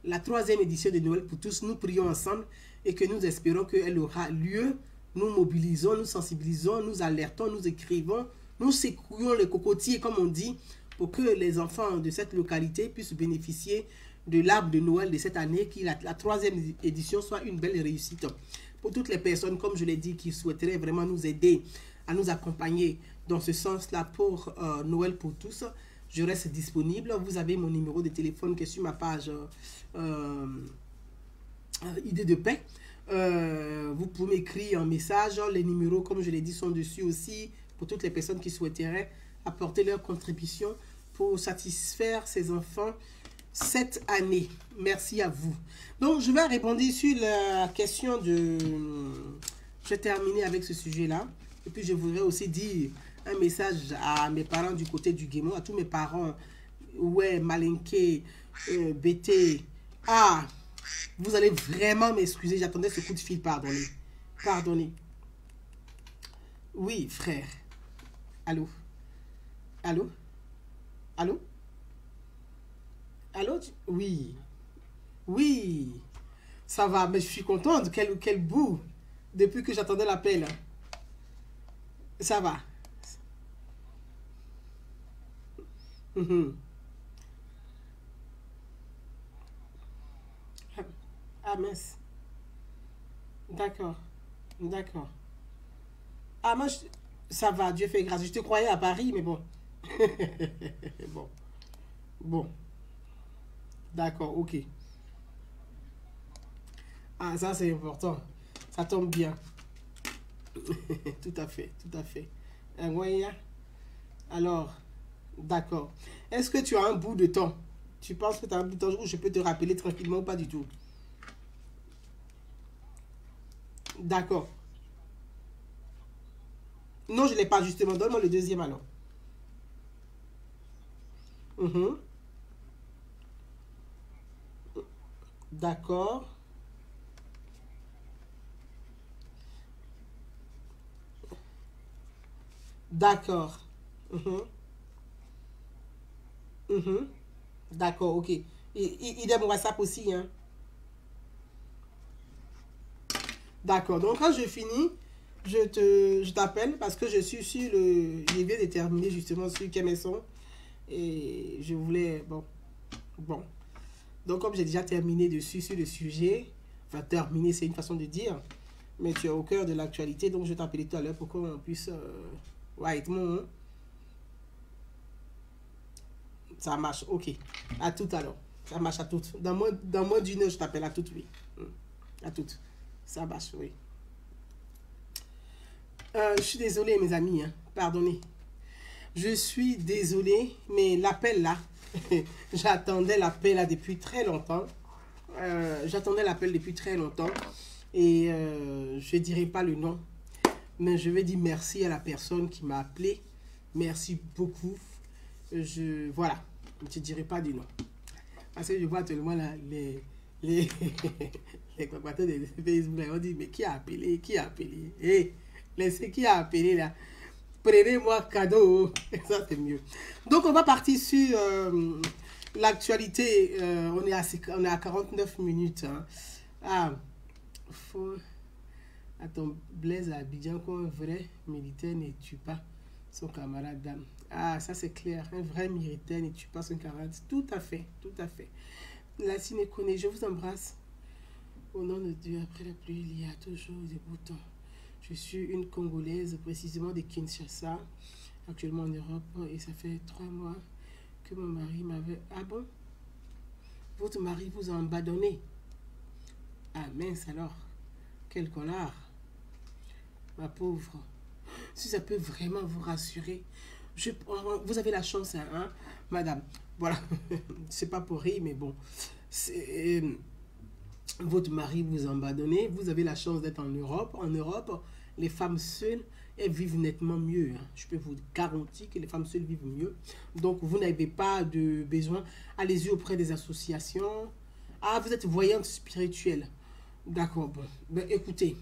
La 3e édition de Noël pour tous, nous prions ensemble et que nous espérons qu'elle aura lieu. Nous mobilisons, nous sensibilisons, nous alertons, nous écrivons, nous secouons les cocotiers, comme on dit, pour que les enfants de cette localité puissent bénéficier de l'arbre de Noël de cette année, que la 3e édition soit une belle réussite. Pour toutes les personnes, comme je l'ai dit, qui souhaiteraient vraiment nous aider, à nous accompagner dans ce sens-là pour Noël pour tous, je reste disponible. Vous avez mon numéro de téléphone qui est sur ma page Idée de paix. Vous pouvez m'écrire un message. Les numéros, comme je l'ai dit, sont dessus aussi pour toutes les personnes qui souhaiteraient apporter leur contribution pour satisfaire ces enfants cette année. Merci à vous. Donc, je vais répondre sur la question de... Je vais terminer avec ce sujet-là. Et puis, je voudrais aussi dire un message à mes parents du côté du Guémon, à tous mes parents, ouais, Malinké, BT. Ah, vous allez vraiment m'excuser, j'attendais ce coup de fil, pardonnez. Pardonnez. Oui, frère. Allô? Allô? Allô? Allô? Oui. Oui. Ça va, mais je suis contente. Quel bout. Depuis que j'attendais l'appel. Ça va. Ah, mince. D'accord. D'accord. Ah, moi, ça va, Dieu fait grâce. Je te croyais à Paris, mais bon. Bon. Bon. D'accord, ok. Ah, ça, c'est important. Ça tombe bien. Tout à fait, tout à fait. Ouais, alors, d'accord. Est-ce que tu as un bout de temps? Tu penses que tu as un bout de temps où je peux te rappeler tranquillement ou pas du tout? D'accord. Non, je ne l'ai pas justement. Donne-moi le deuxième alors. D'accord. D'accord. D'accord, ok. Idem WhatsApp aussi, hein. D'accord. Donc, quand je finis, je t'appelle parce que je suis sur le... Je viens de terminer justement sur Kemeson. Et je voulais... Bon. Donc, comme j'ai déjà terminé dessus sur le sujet, enfin, terminé, c'est une façon de dire, mais tu es au cœur de l'actualité, donc je vais t'appeler tout à l'heure pour qu'on puisse... ouais, tout le monde, ça marche, ok. À tout à l'heure. Ça marche à toutes. Dans moins d'une heure, je t'appelle à toutes, oui. À toutes. Ça marche, oui. Je suis désolée, mes amis, hein. Pardonnez. Je suis désolée, mais l'appel là, j'attendais l'appel là depuis très longtemps. J'attendais l'appel depuis très longtemps. Et je ne dirai pas le nom, mais je vais dire merci à la personne qui m'a appelé. Merci beaucoup. Voilà, je ne dirai pas du nom. Parce que je vois tellement là, les compatriotes de Facebook, là, on dit, mais qui a appelé? Qui a appelé? Hey, laissez qui a appelé là? Prenez-moi cadeau. Ça, c'est mieux. Donc, on va partir sur l'actualité. On est à 49 minutes. Hein. Ah, faut... Attends, Blaise à Abidjan, quoi, un vrai militaire ne tue pas son camarade d'âme. Ah, ça c'est clair. Un vrai militaire ne tue pas son camarade. Tout à fait, tout à fait. La Cine connaît, je vous embrasse. Au nom de Dieu, après la pluie, il y a toujours des beaux temps. Je suis une Congolaise, précisément de Kinshasa, actuellement en Europe, et ça fait 3 mois que mon mari m'avait... Ah bon? Votre mari vous a abandonné? Ah mince alors, quel connard, ma pauvre. Si ça peut vraiment vous rassurer, vous avez la chance, hein, madame. Voilà, c'est pas pour rire, mais bon. Votre mari vous a abandonné, vous avez la chance d'être en Europe. En Europe, les femmes seules, elles vivent nettement mieux. Hein. Je peux vous garantir que les femmes seules vivent mieux. Donc, vous n'avez pas de besoin. Allez-y auprès des associations. Ah, vous êtes voyante spirituelle. D'accord, bon. Ben, écoutez,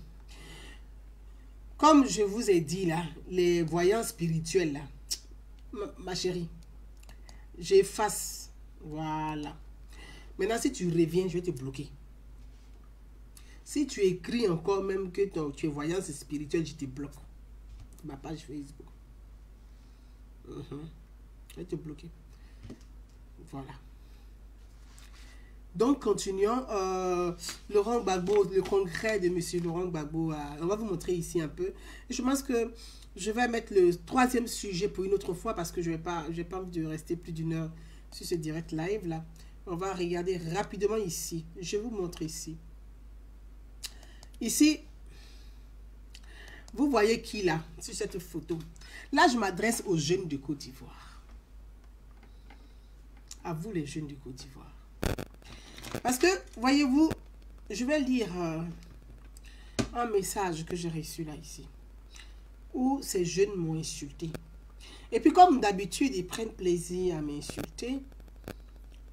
comme je vous ai dit là, les voyants spirituels là, ma chérie, j'efface. Voilà. Maintenant, si tu reviens, je vais te bloquer. Si tu écris encore même que tu es voyant spirituel, je te bloque. Ma page Facebook. Je vais te bloquer. Voilà. Donc, continuons. Laurent Gbagbo, le congrès de M. Laurent Gbagbo, on va vous montrer ici un peu. Et je pense que je vais mettre le 3e sujet pour une autre fois parce que je n'ai pas envie de rester plus d'1 heure sur ce direct live là. On va regarder rapidement ici. Je vous montre ici. Ici, vous voyez qui là, sur cette photo. Là, je m'adresse aux jeunes de Côte d'Ivoire. À vous les jeunes de Côte d'Ivoire. Parce que, voyez-vous, je vais lire un message que j'ai reçu là, ici. Où ces jeunes m'ont insulté. Et puis, comme d'habitude, ils prennent plaisir à m'insulter.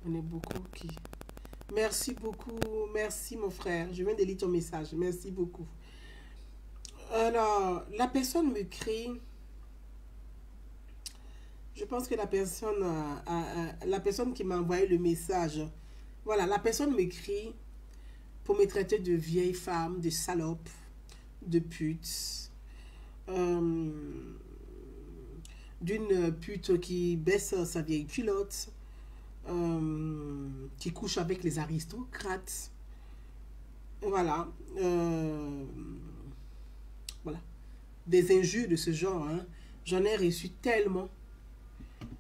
On est beaucoup qui... Merci beaucoup. Merci, mon frère. Je viens de lire ton message. Merci beaucoup. Alors, la personne me crie... Je pense que la personne qui m'a envoyé le message... Voilà, la personne m'écrit pour me traiter de vieille femme, de salope, de pute, d'une pute qui baisse sa vieille culotte, qui couche avec les aristocrates. Voilà. Voilà. Des injures de ce genre. Hein. J'en ai reçu tellement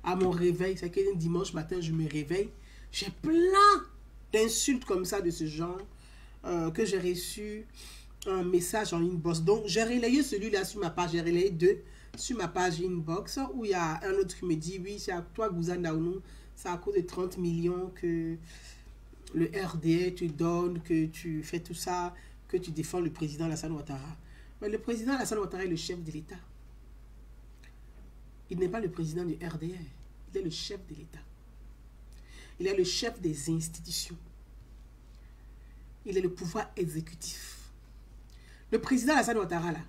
à mon réveil. C'est qu'un dimanche matin, je me réveille. J'ai plein d'insultes comme ça de ce genre que j'ai reçu un message en inbox. Donc, j'ai relayé celui-là sur ma page. J'ai relayé 2 sur ma page inbox où il y a un autre qui me dit, oui, c'est à toi, Gouza Ndaounou, c'est à cause de 30 millions que le RDA te donne, que tu fais tout ça, que tu défends le président Alassane Ouattara. Mais le président Alassane Ouattara est le chef de l'État. Il n'est pas le président du RDA. Il est le chef de l'État. Il est le chef des institutions. Il est le pouvoir exécutif. Le président Alassane Ouattara, là,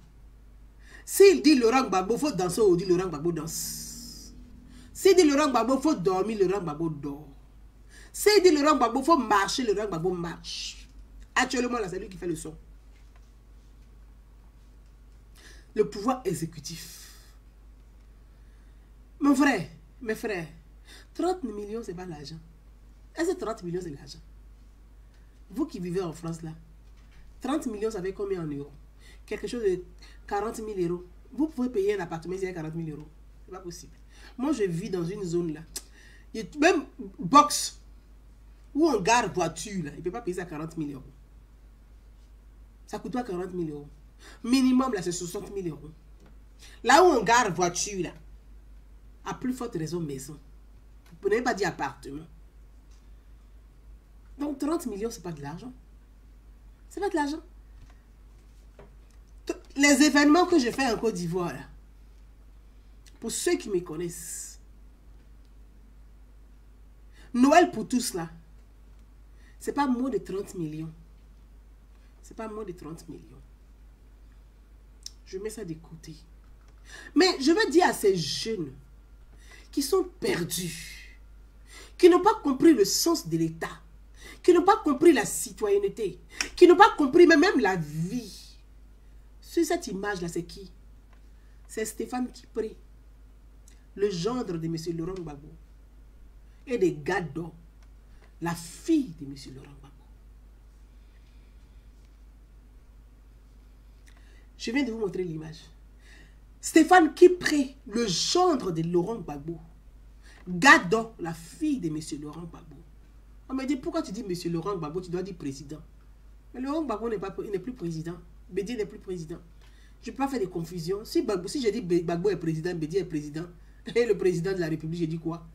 s'il dit Laurent Gbagbo, il faut danser, on dit Laurent Gbagbo danse. S'il dit Laurent Gbagbo, il faut dormir, Laurent Gbagbo dort. S'il dit Laurent Gbagbo, il faut marcher, Laurent Gbagbo marche. Actuellement, là, c'est lui qui fait le son. Le pouvoir exécutif. Mon frère, mes frères, 30 millions, c'est pas l'argent. Est-ce que 30 millions, c'est l'argent? Vous qui vivez en France là, 30 millions, ça fait combien en euros? Quelque chose de 40 000 euros. Vous pouvez payer un appartement ici à 40 000 euros. C'est pas possible. Moi, je vis dans une zone là. Même box, où on gare voiture là, il ne peut pas payer ça à 40 000 euros. Ça coûte pas 40 000 euros. Minimum là, c'est 60 000 euros. Là où on gare voiture là, à plus forte raison maison. Vous n'avez pas dit appartement. Donc 30 millions, c'est pas de l'argent. C'est pas de l'argent. Les événements que je fais en Côte d'Ivoire, pour ceux qui me connaissent, Noël pour tous là, c'est pas moins de 30 millions. C'est pas moins de 30 millions. Je mets ça de côté. Mais je veux dire à ces jeunes qui sont perdus, qui n'ont pas compris le sens de l'État, qui n'ont pas compris la citoyenneté, qui n'ont pas compris même la vie. Sur cette image-là, c'est qui? C'est Stéphane Kipré, le gendre de M. Laurent Gbagbo, et de Gado, la fille de M. Laurent Gbagbo. Je viens de vous montrer l'image. Stéphane Kipré, le gendre de Laurent Gbagbo, Gado, la fille de M. Laurent Gbagbo. On me dit, pourquoi tu dis M. Laurent Gbagbo, tu dois dire président. Mais Laurent Gbagbo n'est plus président. Bédié n'est plus président. Je ne peux pas faire de confusion. Si je dis Gbagbo est président, Bédié est président, et le président de la République, je dis quoi?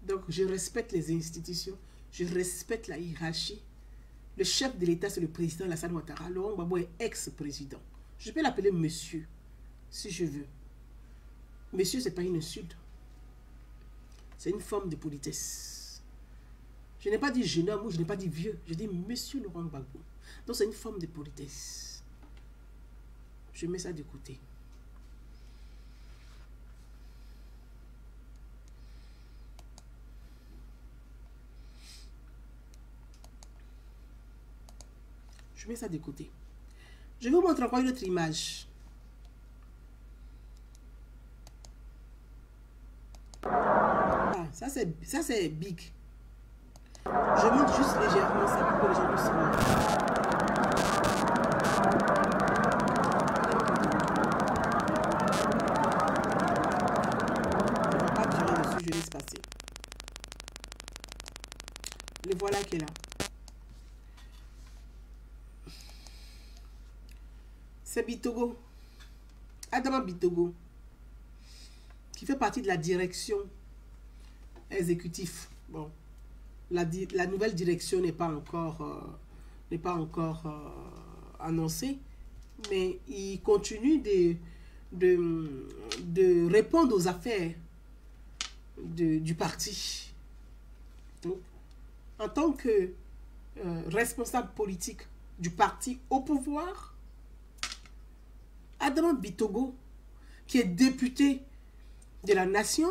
Donc, je respecte les institutions, je respecte la hiérarchie. Le chef de l'État, c'est le président Alassane Ouattara. Laurent Gbagbo est ex-président. Je peux l'appeler monsieur, si je veux. Monsieur, ce n'est pas une insulte. C'est une forme de politesse. Je n'ai pas dit jeune homme ou je n'ai pas dit vieux. Je dis monsieur Laurent Gbagbo. Donc, c'est une forme de politesse. Je mets ça de côté. Je mets ça de côté. Je vais vous montrer encore une autre image. Ah, ça c'est big. Je monte juste légèrement ça pour que les gens puissent voir. Je ne vais pas tirer dessus, je laisse passer. Le voilà qui est là. C'est Bitogo, Adama Bitogo, qui fait partie de la direction exécutive. Bon, la nouvelle direction n'est pas encore, annoncée, mais il continue de répondre aux affaires du parti. Donc, en tant que responsable politique du parti au pouvoir, Adama Bitogo, qui est député de la nation,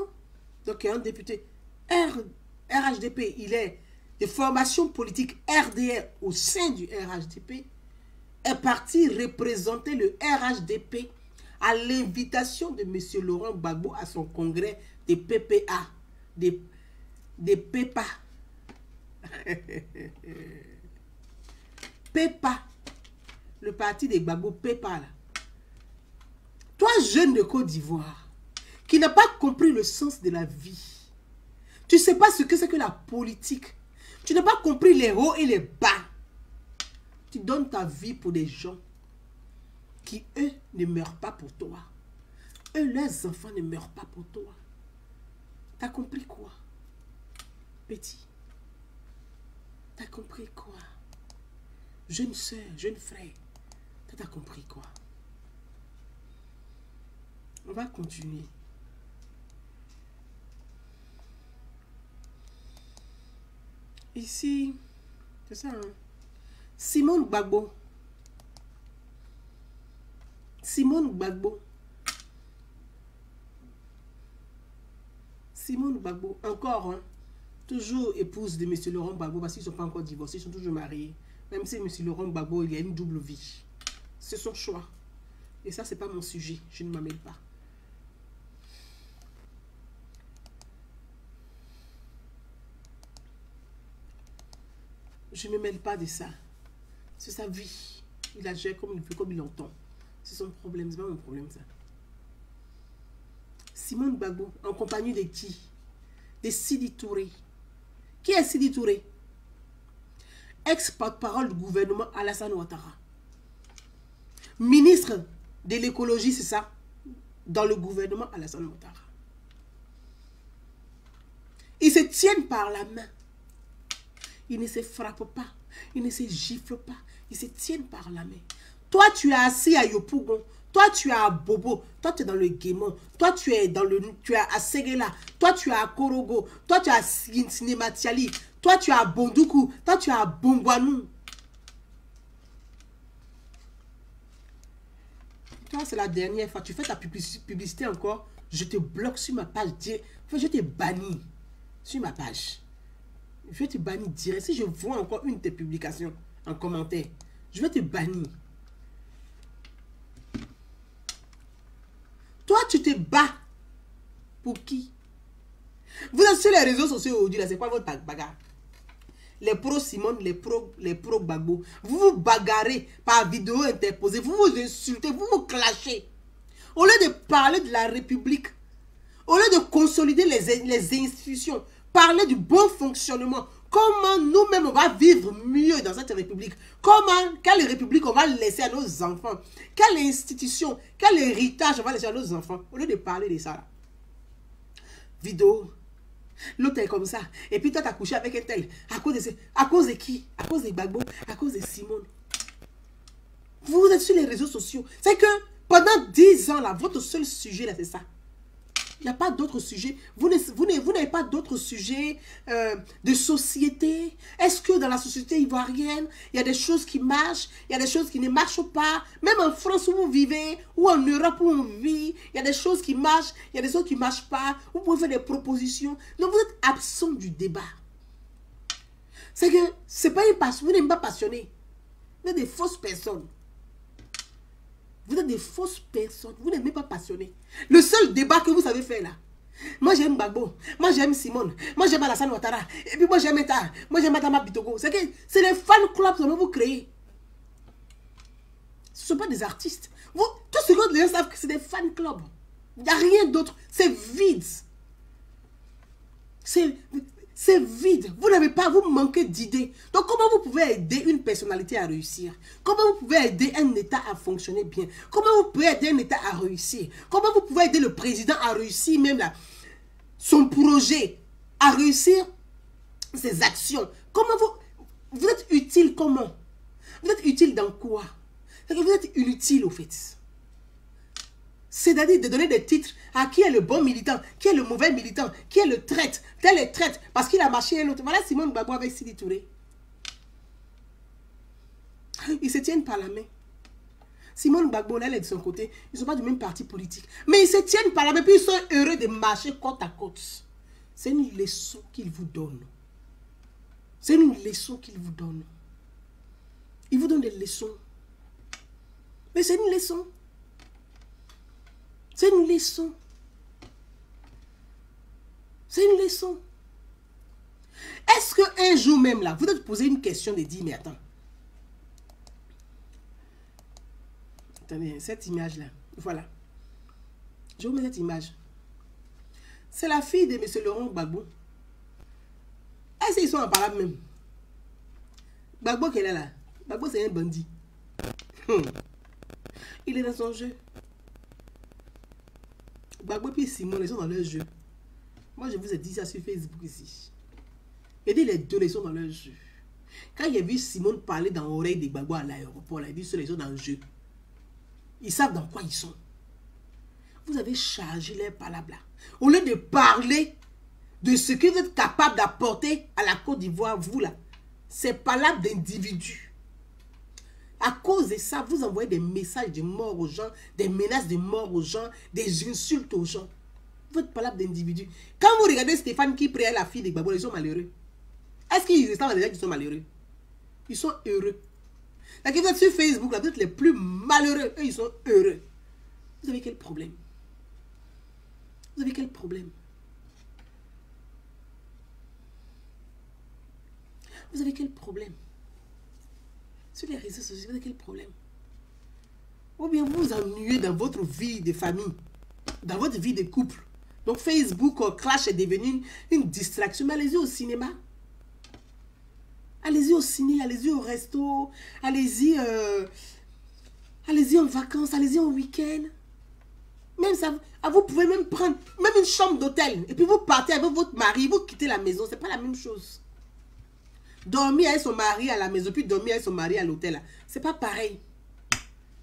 donc qui est un député RHDP, il est de formation politique RDR au sein du RHDP, est parti représenter le RHDP à l'invitation de M. Laurent Gbagbo à son congrès des PPA, des PEPA. PEPA, le parti des Gbagbo PEPA là. Toi, jeune de Côte d'Ivoire, qui n'a pas compris le sens de la vie, tu ne sais pas ce que c'est que la politique, tu n'as pas compris les hauts et les bas, tu donnes ta vie pour des gens qui, eux, ne meurent pas pour toi. Eux, leurs enfants ne meurent pas pour toi. Tu as compris quoi, petit? Tu as compris quoi? Jeune soeur, jeune frère, tu as compris quoi? On va continuer. Ici, c'est ça, hein? Simone Gbagbo. Simone Gbagbo. Simone Gbagbo, encore, hein? Toujours épouse de M. Laurent Gbagbo, parce qu'ils ne sont pas encore divorcés, ils sont toujours mariés. Même si M. Laurent Gbagbo, il y a une double vie. C'est son choix. Et ça, ce n'est pas mon sujet. Je ne m'amène pas. Je ne me mêle pas de ça. C'est sa vie. Il agit comme il veut, comme il entend. C'est son problème, c'est pas mon problème ça. Simone Gbagbo, en compagnie de qui? De Sidi Touré. Qui est Sidi Touré? Ex-porte-parole du gouvernement Alassane Ouattara. Ministre de l'écologie, c'est ça? Dans le gouvernement Alassane Ouattara. Ils se tiennent par la main. Ils ne se frappent pas. Ils ne se giflent pas. Ils se tiennent par la main. Toi, tu es assis à Yopougon. Toi, tu es à Bobo. Toi, tu es dans le Guémon. Toi, tu es à Séguéla. Toi, tu es à Korogo. Toi, tu es à Sinematiali. Toi, tu es à Bondoukou. Toi, tu es à Bongwanou. Toi, c'est la dernière fois. Tu fais ta publicité encore. Je te bloque sur ma page. Enfin, je te bannis sur ma page. Je vais te bannir direct. Si je vois encore une de tes publications en commentaire, je vais te bannir. Toi, tu te bats. Pour qui? Vous êtes sur les réseaux sociaux aujourd'hui, là, c'est quoi votre bagarre? Les pros Simone, les pros Gbagbo. Vous vous bagarrez par vidéo interposée. Vous vous insultez, vous vous clashez. Au lieu de parler de la République, au lieu de consolider les institutions, parler du bon fonctionnement. Comment nous-mêmes on va vivre mieux dans cette République? Quelle République on va laisser à nos enfants? Quelle institution, quel héritage on va laisser à nos enfants? Au lieu de parler de ça, là. Vidéo. L'autre est comme ça. Et puis toi, tu as couché avec un tel. À cause de qui? À cause de Gbagbo, à cause de Simone. Vous êtes sur les réseaux sociaux. C'est que pendant 10 ans, là, votre seul sujet, là, c'est ça. Il n'y a pas d'autres sujets. Vous n'avez pas d'autres sujets de société. Est-ce que dans la société ivoirienne, il y a des choses qui marchent, il y a des choses qui ne marchent pas? Même en France où vous vivez, ou en Europe où on vit, il y a des choses qui marchent, il y a des choses qui ne marchent pas. Vous pouvez faire des propositions. Donc vous êtes absent du débat. C'est que c'est pas une passion. Vous n'êtes pas passionné. Vous êtes des fausses personnes. Vous êtes des fausses personnes. Vous n'êtes même pas passionnés. Le seul débat que vous savez faire là. Moi j'aime Gbagbo. Moi j'aime Simone. Moi j'aime Alassane Ouattara. Et puis moi j'aime Eta. Moi j'aime Adama Bitogo. C'est que c'est les fan clubs que vous créez. Ce ne sont pas des artistes. Vous, tout ce que les gens savent que c'est des fan clubs. Il n'y a rien d'autre. C'est vide. C'est vide. Vous n'avez pas, vous manquez d'idées. Donc, comment vous pouvez aider une personnalité à réussir? Comment vous pouvez aider un État à fonctionner bien? Comment vous pouvez aider un État à réussir? Comment vous pouvez aider le président à réussir même là, son projet, à réussir ses actions? Comment vous êtes utile comment? Vous êtes utile dans quoi? Vous êtes inutile au fait. C'est-à-dire de donner des titres à qui est le bon militant, qui est le mauvais militant, qui est le traître, tel est traître, parce qu'il a marché un autre. Voilà Simone Gbagbo avec Sidi Touré. Ils se tiennent par la main. Simone Gbagbo, là, elle est de son côté. Ils ne sont pas du même parti politique. Mais ils se tiennent par la main, puis ils sont heureux de marcher côte à côte. C'est une leçon qu'ils vous donnent. C'est une leçon qu'ils vous donnent. Ils vous donnent des leçons. Mais c'est une leçon. C'est une leçon. C'est une leçon. Est-ce qu'un jour même là, vous êtes posé une question de dire, mais attends. Attendez, cette image-là. Voilà. Je vous mets cette image. C'est la fille de M. Laurent Gbagbo. Est-ce qu'ils sont en parole même? Gbagbo qu'elle est là. Gbagbo c'est un bandit. Il est dans son jeu. Gbagbo et Simone, ils sont dans leur jeu. Moi, je vous ai dit ça sur Facebook ici. Et dit les deux, ils sont dans leur jeu. Quand il a vu Simone parler dans l'oreille de Gbagbo à l'aéroport, il a dit ceux ils sont dans le jeu. Ils savent dans quoi ils sont. Vous avez chargé leurs palabres là. Au lieu de parler de ce que vous êtes capable d'apporter à la Côte d'Ivoire, vous là, ces palabres d'individus. À cause de ça, vous envoyez des messages de mort aux gens, des menaces de mort aux gens, des insultes aux gens. Votre palabre d'individu. Quand vous regardez Stéphane qui prie à la fille de Gbagbo, ils sont malheureux. Est-ce qu'ils restent dans les gens qui sont malheureux? Ils sont heureux. Donc, vous êtes sur Facebook, là, vous êtes les plus malheureux. Eux, ils sont heureux. Vous avez quel problème? Vous avez quel problème? Vous avez quel problème? Sur les réseaux sociaux, vous avez quel problème? Ou bien vous vous ennuyez dans votre vie de famille, dans votre vie de couple. Donc Facebook, Clash est devenu une distraction. Mais allez-y au cinéma. Allez-y au ciné, allez-y au resto, allez-y en vacances, allez-y en week-end. Même ça, vous pouvez même prendre même une chambre d'hôtel. Et puis vous partez avec votre mari, vous quittez la maison. C'est pas la même chose. Dormir avec son mari à la maison, puis dormir avec son mari à l'hôtel. C'est pas pareil.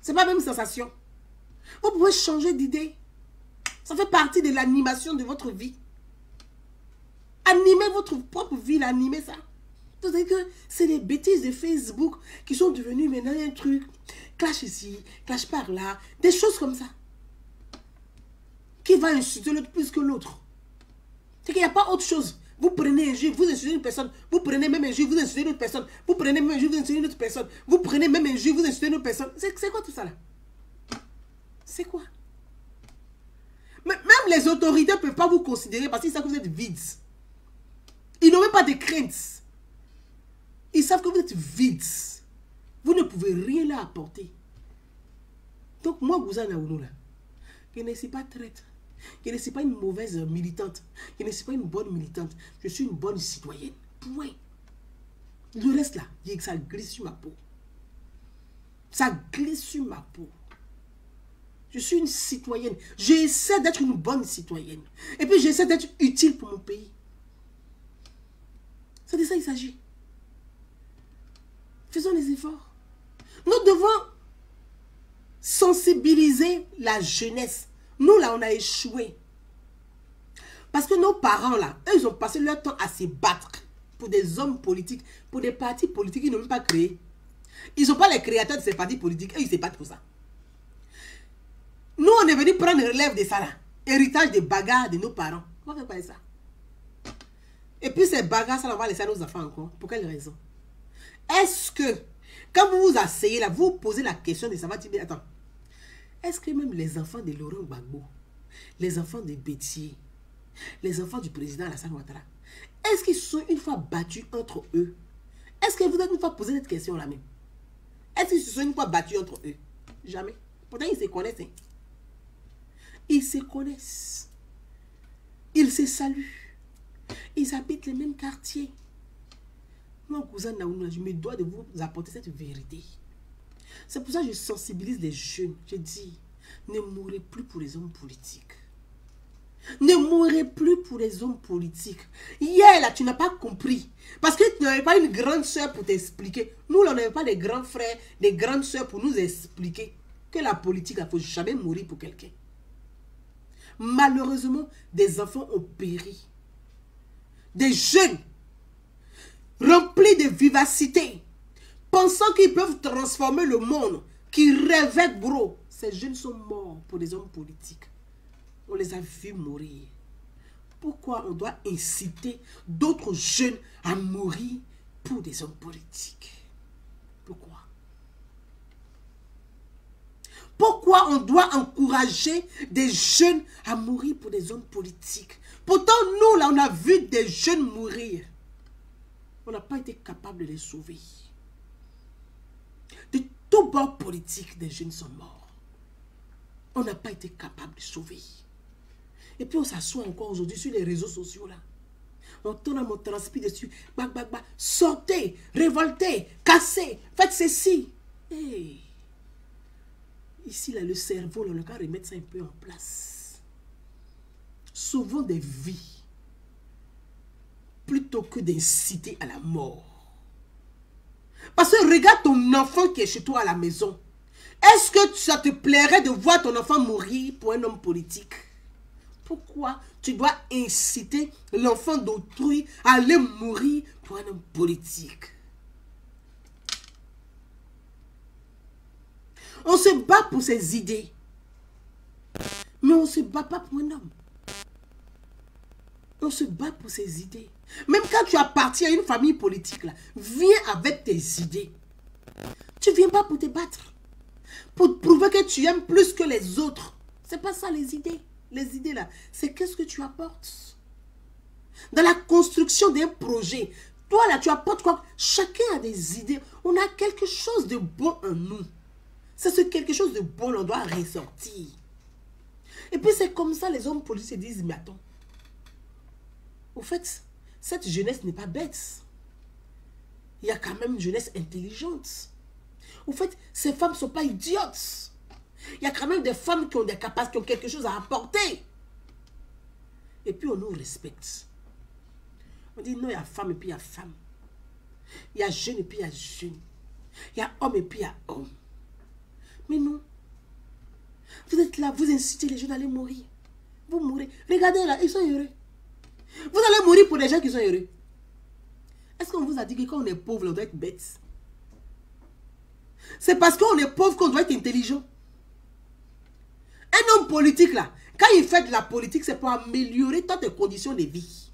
C'est pas la même sensation. Vous pouvez changer d'idée. Ça fait partie de l'animation de votre vie. Animez votre propre vie, animez ça. C'est-à-dire que c'est les bêtises de Facebook qui sont devenues maintenant un truc. Clash ici, clash par là. Des choses comme ça. Qui va insulter l'autre plus que l'autre? C'est qu'il n'y a pas autre chose. Vous prenez un juif, vous insultez une personne. Vous prenez même un juif, vous insultez une autre personne. Vous prenez même un juif, vous insultez une autre personne. Vous prenez même un juif, vous insultez une autre personne. C'est quoi tout ça là? C'est quoi? Même les autorités ne peuvent pas vous considérer parce qu'ils savent que vous êtes vides. Ils n'ont même pas de crainte. Ils savent que vous êtes vides. Vous ne pouvez rien leur apporter. Donc moi, Gouzana Ounoula, je ne suis pas traître. Je ne suis pas une mauvaise militante. Je ne suis pas une bonne militante. Je suis une bonne citoyenne. Point. Le reste là, ça glisse sur ma peau. Ça glisse sur ma peau. Je suis une citoyenne. J'essaie d'être une bonne citoyenne. Et puis j'essaie d'être utile pour mon pays. C'est de ça qu'il s'agit. Faisons les efforts. Nous devons sensibiliser la jeunesse. Nous, là, on a échoué. Parce que nos parents, là, eux, ils ont passé leur temps à se battre pour des hommes politiques, pour des partis politiques qu'ils n'ont même pas créés. Ils ne sont pas les créateurs de ces partis politiques. Eux, ils se battent pour ça. Nous, on est venu prendre le relève de ça, là. Héritage des bagarres de nos parents. On va faire quoi ça? Et puis, ces bagarres, ça, on va laisser à nos enfants encore. Pour quelle raison? Est-ce que, quand vous vous asseyez là, vous posez la question de savoir, attends, est-ce que même les enfants de Laurent Gbagbo, les enfants de Bétier, les enfants du président Alassane Ouattara, est-ce qu'ils se sont une fois battus entre eux? Est-ce que vous avez une fois posé cette question-là même? Est-ce qu'ils se sont une fois battus entre eux? Jamais. Pourtant, ils se connaissent. Hein? Ils se connaissent. Ils se saluent. Ils habitent les mêmes quartiers. Mon cousin Naouna, je me dois de vous apporter cette vérité. C'est pour ça que je sensibilise les jeunes. Je dis, ne mourrez plus pour les hommes politiques. Ne mourrez plus pour les hommes politiques. Hier, là, tu n'as pas compris. Parce que tu n'avais pas une grande soeur pour t'expliquer. Nous, là, on n'avait pas des grands frères, des grandes soeurs pour nous expliquer que la politique, il ne faut jamais mourir pour quelqu'un. Malheureusement, des enfants ont péri. Des jeunes remplis de vivacité, pensant qu'ils peuvent transformer le monde, qui rêvaient gros. Ces jeunes sont morts pour des hommes politiques. On les a vus mourir. Pourquoi on doit inciter d'autres jeunes à mourir pour des hommes politiques? Pourquoi? Pourquoi on doit encourager des jeunes à mourir pour des hommes politiques? Pourtant, nous, là, on a vu des jeunes mourir. On n'a pas été capable de les sauver. De tout bord politique, des jeunes sont morts. On n'a pas été capable de sauver. Et puis on s'assoit encore aujourd'hui sur les réseaux sociaux là. On tourne on transpire dessus. Bac, bac, bac. Sortez, révoltez, cassez, faites ceci. Hey. Ici là, le cerveau, là, on va remettre ça un peu en place. Sauvons des vies. Plutôt que d'inciter à la mort. Parce que regarde ton enfant qui est chez toi à la maison. Est-ce que ça te plairait de voir ton enfant mourir pour un homme politique? Pourquoi tu dois inciter l'enfant d'autrui à aller mourir pour un homme politique? On se bat pour ses idées. Mais on ne se bat pas pour un homme. On se bat pour ses idées. Même quand tu appartiens à une famille politique, là, viens avec tes idées. Tu ne viens pas pour te battre. Pour prouver que tu aimes plus que les autres. Ce n'est pas ça les idées. Les idées là, c'est qu'est-ce que tu apportes. Dans la construction d'un projet, Toi là, tu apportes quoi? Chacun a des idées. On a quelque chose de bon en nous. C'est ce quelque chose de bon, on doit ressortir. Et puis c'est comme ça, les hommes politiques se disent, mais attends. Au fait, cette jeunesse n'est pas bête. Il y a quand même une jeunesse intelligente. Au fait, ces femmes ne sont pas idiotes. Il y a quand même des femmes qui ont des capacités, qui ont quelque chose à apporter. Et puis on nous respecte. On dit non, il y a femme et puis il y a femme. Il y a jeune et puis il y a jeune. Il y a homme et puis il y a homme. Mais non. Vous êtes là, vous incitez les gens à aller mourir. Vous mourrez. Regardez là, ils sont heureux. Vous allez mourir pour les gens qui sont heureux. Est-ce qu'on vous a dit que quand on est pauvre, on doit être bête? C'est parce qu'on est pauvre qu'on doit être intelligent. Un homme politique là, quand il fait de la politique, c'est pour améliorer toutes tes conditions de vie.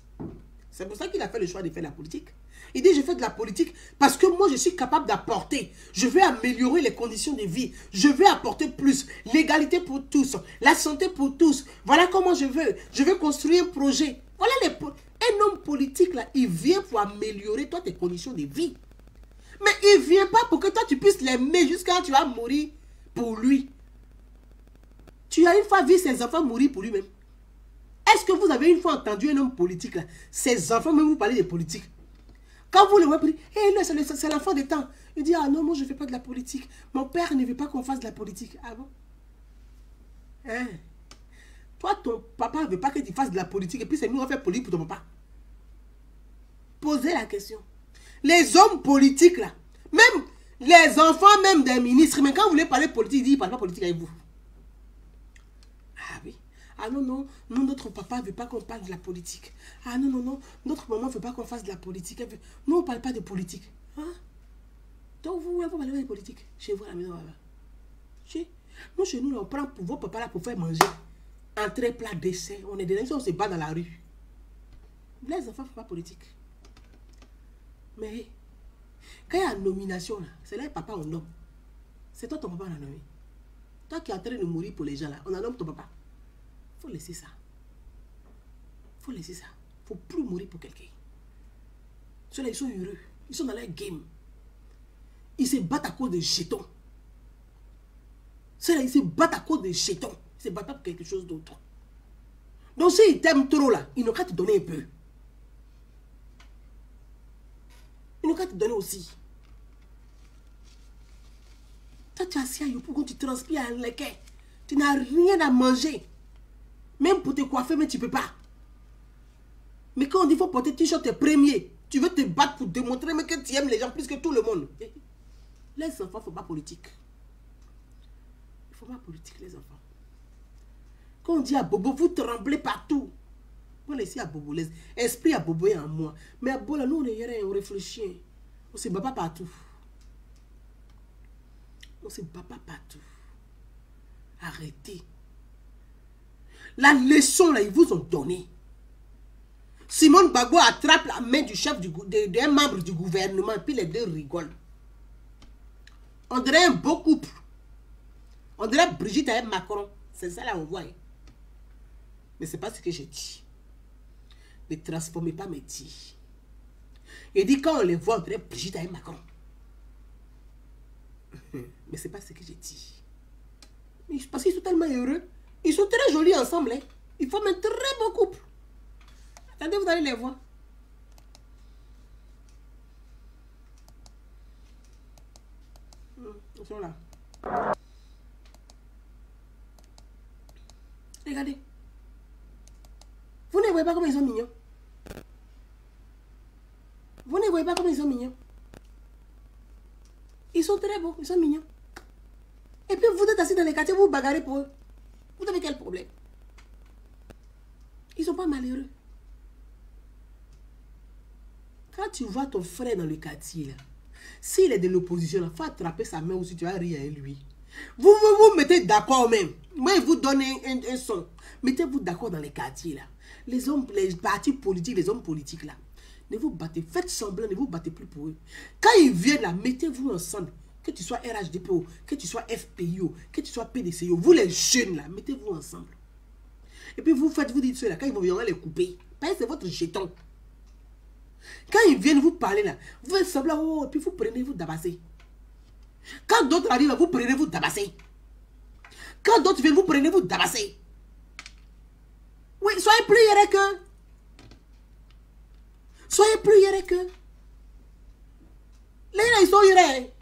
C'est pour ça qu'il a fait le choix de faire de la politique. Il dit, je fais de la politique parce que moi, je suis capable d'apporter. Je vais améliorer les conditions de vie. Je vais apporter plus. L'égalité pour tous. La santé pour tous. Voilà comment je veux. Je veux construire un projet. Voilà un homme politique, là, il vient pour améliorer toi tes conditions de vie. Mais il ne vient pas pour que toi, tu puisses l'aimer jusqu'à quand tu vas mourir pour lui. Tu as une fois vu ses enfants mourir pour lui-même. Est-ce que vous avez une fois entendu un homme politique, là, ses enfants, même vous parlez de politique? Quand vous le voyez, vous dites, hey, là, c'est l'enfant des temps. Il dit, ah non, moi, je ne fais pas de la politique. Mon père ne veut pas qu'on fasse de la politique. Ah bon? Hein? Toi, ton papa ne veut pas que tu fasses de la politique et puis c'est nous, on fait politique pour ton papa. Posez la question. Les hommes politiques, là, même les enfants, même des ministres, mais quand vous voulez parler politique, ils disent, ils ne parlent pas politique avec vous. Ah oui. Ah non, non, nous, notre papa ne veut pas qu'on parle de la politique. Ah non, non, non, notre maman ne veut pas qu'on fasse de la politique. Nous, on ne parle pas de politique. Hein? Donc, vous parlez de politique chez vous à la maison. Nous, chez nous, on prend pour vos papas là pour faire manger. Entrée, plat, dessert. On est des gens, on se bat dans la rue. Les enfants ne font pas politique. Mais, quand il y a une nomination, c'est là papa, on nomme. C'est toi, ton papa, on a nommé. Toi qui es en train de mourir pour les gens là, on a nommé ton papa. Il faut laisser ça. Il faut laisser ça. Il ne faut plus mourir pour quelqu'un. Ceux-là, ils sont heureux. Ils sont dans leur game. Ils se battent à cause de jetons. Ceux-là, ils se battent à cause de jetons. Ils ne se battent pas pour quelque chose d'autre. Donc, s'ils t'aiment trop là, ils n'ont qu'à te donner un peu. Ils n'ont qu'à te donner aussi. Toi, tu as assis à Yopougon, tu transpires à l'équerre. Tu n'as rien à manger. Même pour te coiffer, mais tu ne peux pas. Mais quand on dit qu'il faut porter t-shirt, tu es premier. Tu veux te battre pour démontrer mais que tu aimes les gens plus que tout le monde. Les enfants, il ne faut pas politique. Il ne faut pas politique, les enfants. Quand on dit à Bobo, vous tremblez partout. Vous laissez à Bobo. L'esprit à Bobo est en moi. Mais à Bobo, là, nous, on est rien, on réfléchit. On ne se bat pas partout. On ne se bat pas partout. Arrêtez. La leçon, là, ils vous ont donné. Simone Bagbo attrape la main du chef d'un membre du gouvernement et puis les deux rigolent. On dirait un beau couple. On dirait Brigitte avec Macron. C'est ça là, on voit. Mais ce n'est pas ce que j'ai dit. Ne transformez pas mes dires. Il dit quand on les voit, on dirait Brigitte avec Macron. Mais ce n'est pas ce que j'ai dit. Parce qu'ils sont tellement heureux. Ils sont très jolis ensemble. Hein. Ils forment un très beau couple. Attendez, vous allez les voir. Ils sont là. Regardez. Vous ne voyez pas comment ils sont mignons. Vous ne voyez pas comment ils sont mignons. Ils sont très beaux, ils sont mignons. Et puis vous êtes assis dans les quartiers, vous vous bagarrez pour eux. Vous avez quel problème? Ils ne sont pas malheureux. Quand tu vois ton frère dans le quartier, là, s'il est de l'opposition, il faut attraper sa main aussi, tu vas rire avec lui. Vous mettez d'accord même. Moi, je vous donne un son. Mettez-vous d'accord dans les quartiers, là. Les hommes, les partis politiques, les hommes politiques, là. Ne vous battez, faites semblant, ne vous battez plus pour eux. Quand ils viennent là, mettez-vous ensemble. Que tu sois RHDPO, que tu sois FPIO, que tu sois PDCO, vous les jeunes là, mettez-vous ensemble. Et puis vous dites cela, quand ils vont venir les couper. Parce que c'est votre jeton. Quand ils viennent vous parler là, vous faites semblant, oh, et puis vous prenez, vous tabassez. Quand d'autres arrivent, vous prenez, vous tabassez. Quand d'autres viennent, vous prenez, vous tabassez. Oui, soyez plus hiérarques qu'eux. Soyez plus hiérarques qu'eux. Les là, ils sont hiérarques.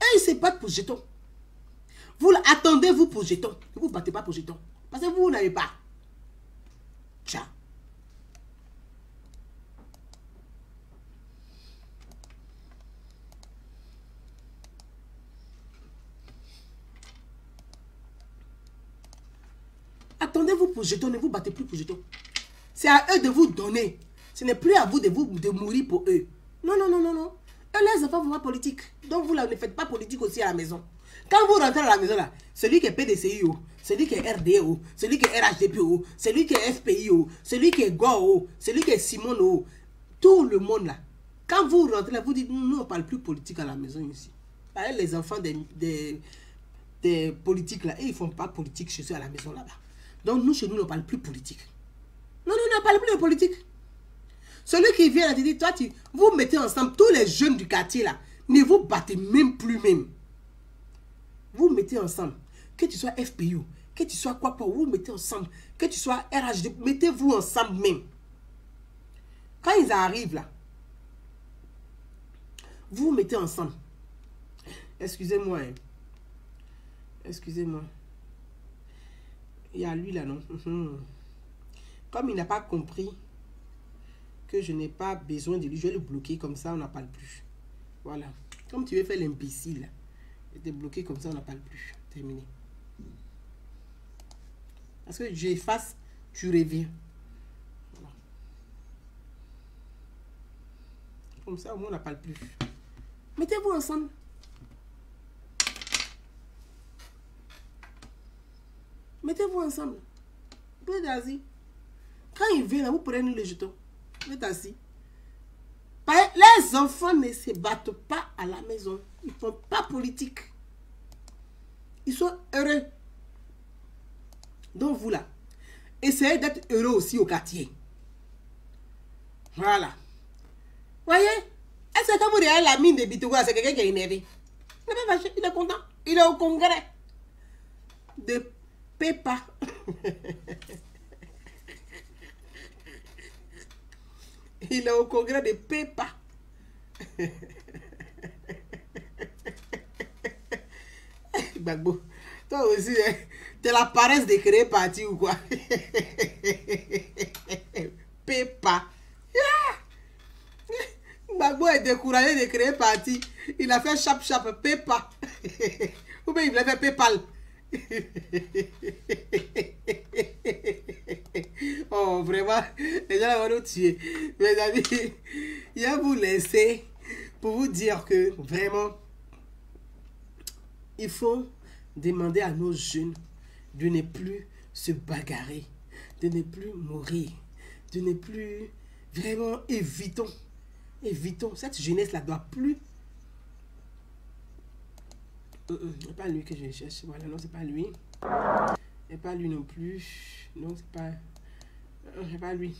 Et ils se battent pour jetons. Vous là, attendez-vous pour jetons. Ne vous battez pas pour jetons. Parce que vous n'avez pas. Ciao. Attendez-vous pour jetons, ne vous battez plus pour jetons. C'est à eux de vous donner. Ce n'est plus à vous de mourir pour eux. Non, non, non, non, non. Eux, les enfants vont pas politique. Donc vous là, ne faites pas politique aussi à la maison. Quand vous rentrez à la maison là, celui qui est PDCIO, celui qui est RDO, celui qui est RHDPO, celui qui est FPIO, celui qui est GOO, celui qui est Simono, tout le monde là. Quand vous rentrez là, vous dites, nous on ne parle plus politique à la maison ici. Les enfants des politiques là, et ils ne font pas politique chez eux à la maison là-bas. Donc nous, chez nous, on ne parle plus politique. Non, non, on ne parle plus de politique. Celui qui vient là, te dit, toi, vous mettez ensemble, tous les jeunes du quartier là, ne vous battez même plus même. Vous mettez ensemble. Que tu sois FPU, que tu sois quoi, vous mettez ensemble. Que tu sois RHD, mettez-vous ensemble même. Quand ils arrivent là, vous mettez ensemble. Excusez-moi. Hein. Excusez-moi. Il y a lui là, non? Comme il n'a pas compris que je n'ai pas besoin de lui, je vais le bloquer comme ça, on n'en parle plus. Voilà. Comme tu veux faire l'imbécile, je te bloquer comme ça, on n'en parle plus. Terminé. Parce que j'efface, tu reviens. Voilà. Comme ça, au moins, on n'en parle plus. Mettez-vous ensemble. Mettez-vous ensemble. Vous êtes assis. Quand il vient là, vous prenez le jeton. Vous êtes assis. Les enfants ne se battent pas à la maison. Ils ne font pas politique. Ils sont heureux. Donc vous là, essayez d'être heureux aussi au quartier. Voilà. Voyez? Est-ce que quand vous regardez la mine de Bitogola, c'est quelqu'un qui est énervé? Il n'est pas fâché, il est content. Il est au congrès de Pépa. Il est au congrès de Pépa. Bagbo, toi aussi, hein, t'es la paresse de créer parti ou quoi? Pépa. Bagbo est découragé de créer parti. Il a fait chap Pépa. Ou bien il voulait faire Pépal. Oh, vraiment, les gens vont nous tuer. Mes amis, je vais vous laisser pour vous dire que vraiment, il faut demander à nos jeunes de ne plus se bagarrer, de ne plus mourir, de ne plus vraiment évitons. Cette jeunesse-là doit plus. C'est pas lui que je cherche. Voilà, non, c'est pas lui. Et pas lui non plus. Non, c'est pas. C'est pas lui.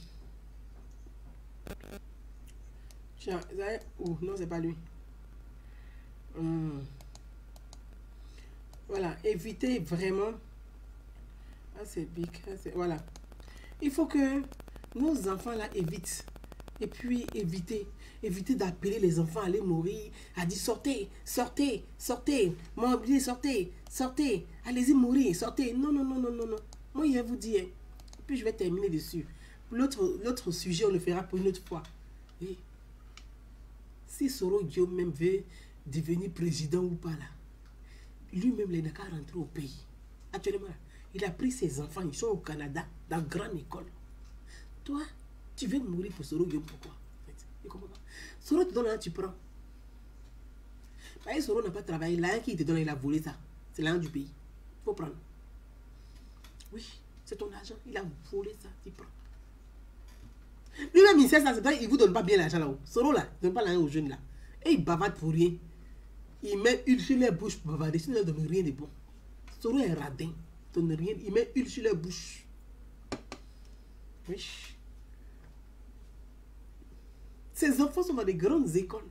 Non, c'est pas lui. Voilà, évitez vraiment. Ah, c'est big. Voilà. Il faut que nos enfants là évitent. Et puis évitez d'appeler les enfants à aller mourir, à dire sortez, sortez, sortez, m'oubliez, sortez, sortez, allez-y mourir, sortez. Non, non, non, non, non, non. Moi, je vais vous dire, puis je vais terminer dessus. L'autre sujet, on le fera pour une autre fois. Et si Soro Guillaume même veut devenir président ou pas là, lui-même, il n'a qu'à rentrer au pays. Actuellement, il a pris ses enfants, ils sont au Canada, dans une grande école. Toi, tu veux mourir pour Soro Guillaume, pourquoi? Soro te donne là, tu prends. Soro n'a pas travaillé, là qui te donne, il a volé ça. C'est l'argent du pays. Il faut prendre. Oui, c'est ton argent, il a volé ça, tu prends. Lui-même, il sait ça, c'est vrai, il ne vous donne pas bien l'argent là-haut. Soro là, il ne donne pas l'argent aux jeunes là. Et il bavarde pour rien. Il met huile sur les bouches pour bavarder, sinon il ne donne rien de bon. Soro est radin, il ne donne rien, il met huile sur les bouches. Oui. Ses enfants sont dans des grandes écoles.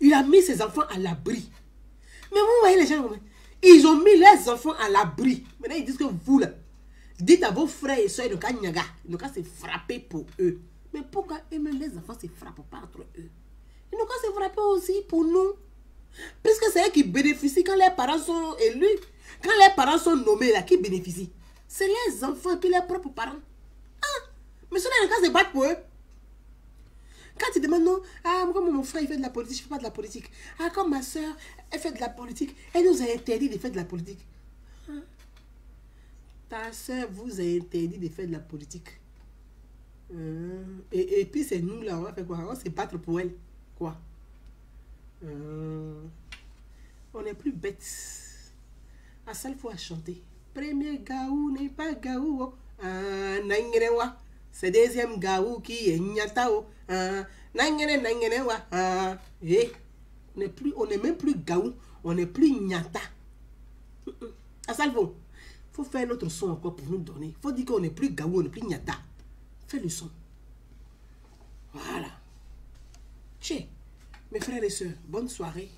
Il a mis ses enfants à l'abri. Mais vous voyez les gens, ils ont mis leurs enfants à l'abri. Maintenant, ils disent que vous, là, dites à vos frères et soeurs, ils n'ont qu'à se frapper pour eux. Mais pourquoi eux-mêmes, les enfants se frappent pas entre eux? Ils n'ont qu'à se frapper aussi pour nous. Puisque c'est eux qui bénéficient quand les parents sont élus. Quand les parents sont nommés, là, qui bénéficient? C'est les enfants et puis leurs propres parents. Ah, mais ceux-là, ils n'ont qu'à se battre pour eux. Quand tu demandes non, ah, comme mon frère il fait de la politique, je ne fais pas de la politique. Ah, comme ma soeur, elle fait de la politique, elle nous a interdit de faire de la politique. Ah, ta soeur vous a interdit de faire de la politique. Et puis c'est nous là, on va faire quoi? On va se battre pour elle. Quoi? On n'est plus bêtes. À ça, il faut chanter. Premier gaou n'est pas gaou. C'est deuxième gaou qui est nyatao. On n'est même plus gaou. On n'est plus nyata. À ça, il faut faire notre son encore pour nous donner. Il faut dire qu'on n'est plus gaou, on n'est plus nyata. Fais le son. Voilà. Tiens, mes frères et sœurs, bonne soirée.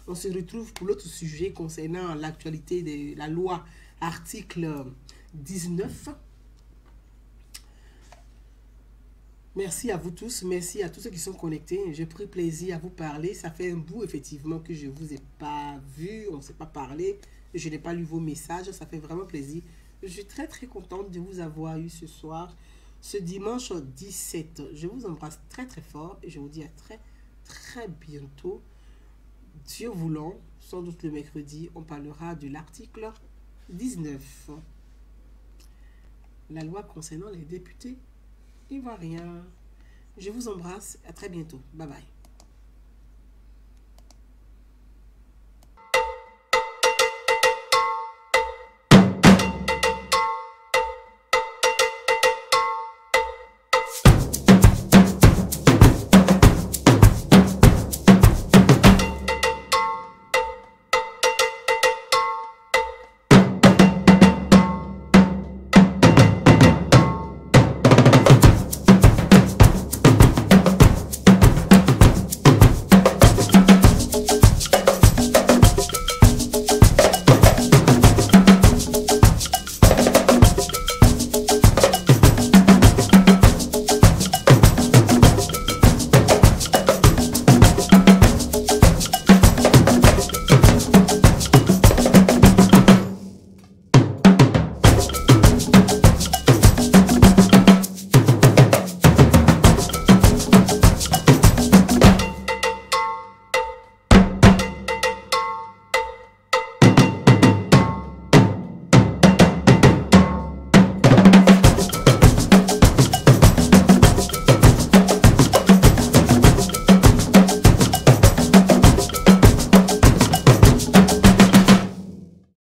On se retrouve pour l'autre sujet concernant l'actualité de la loi article 19. Merci à vous tous, merci à tous ceux qui sont connectés. J'ai pris plaisir à vous parler. Ça fait un bout effectivement que je ne vous ai pas vu, on ne s'est pas parlé. Je n'ai pas lu vos messages, ça fait vraiment plaisir. Je suis très très contente de vous avoir eu ce soir, ce dimanche 17. Je vous embrasse très très fort et je vous dis à très très bientôt. Dieu voulant, sans doute le mercredi, on parlera de l'article 19. La loi concernant les députés ivoiriens. Je vous embrasse, à très bientôt. Bye bye.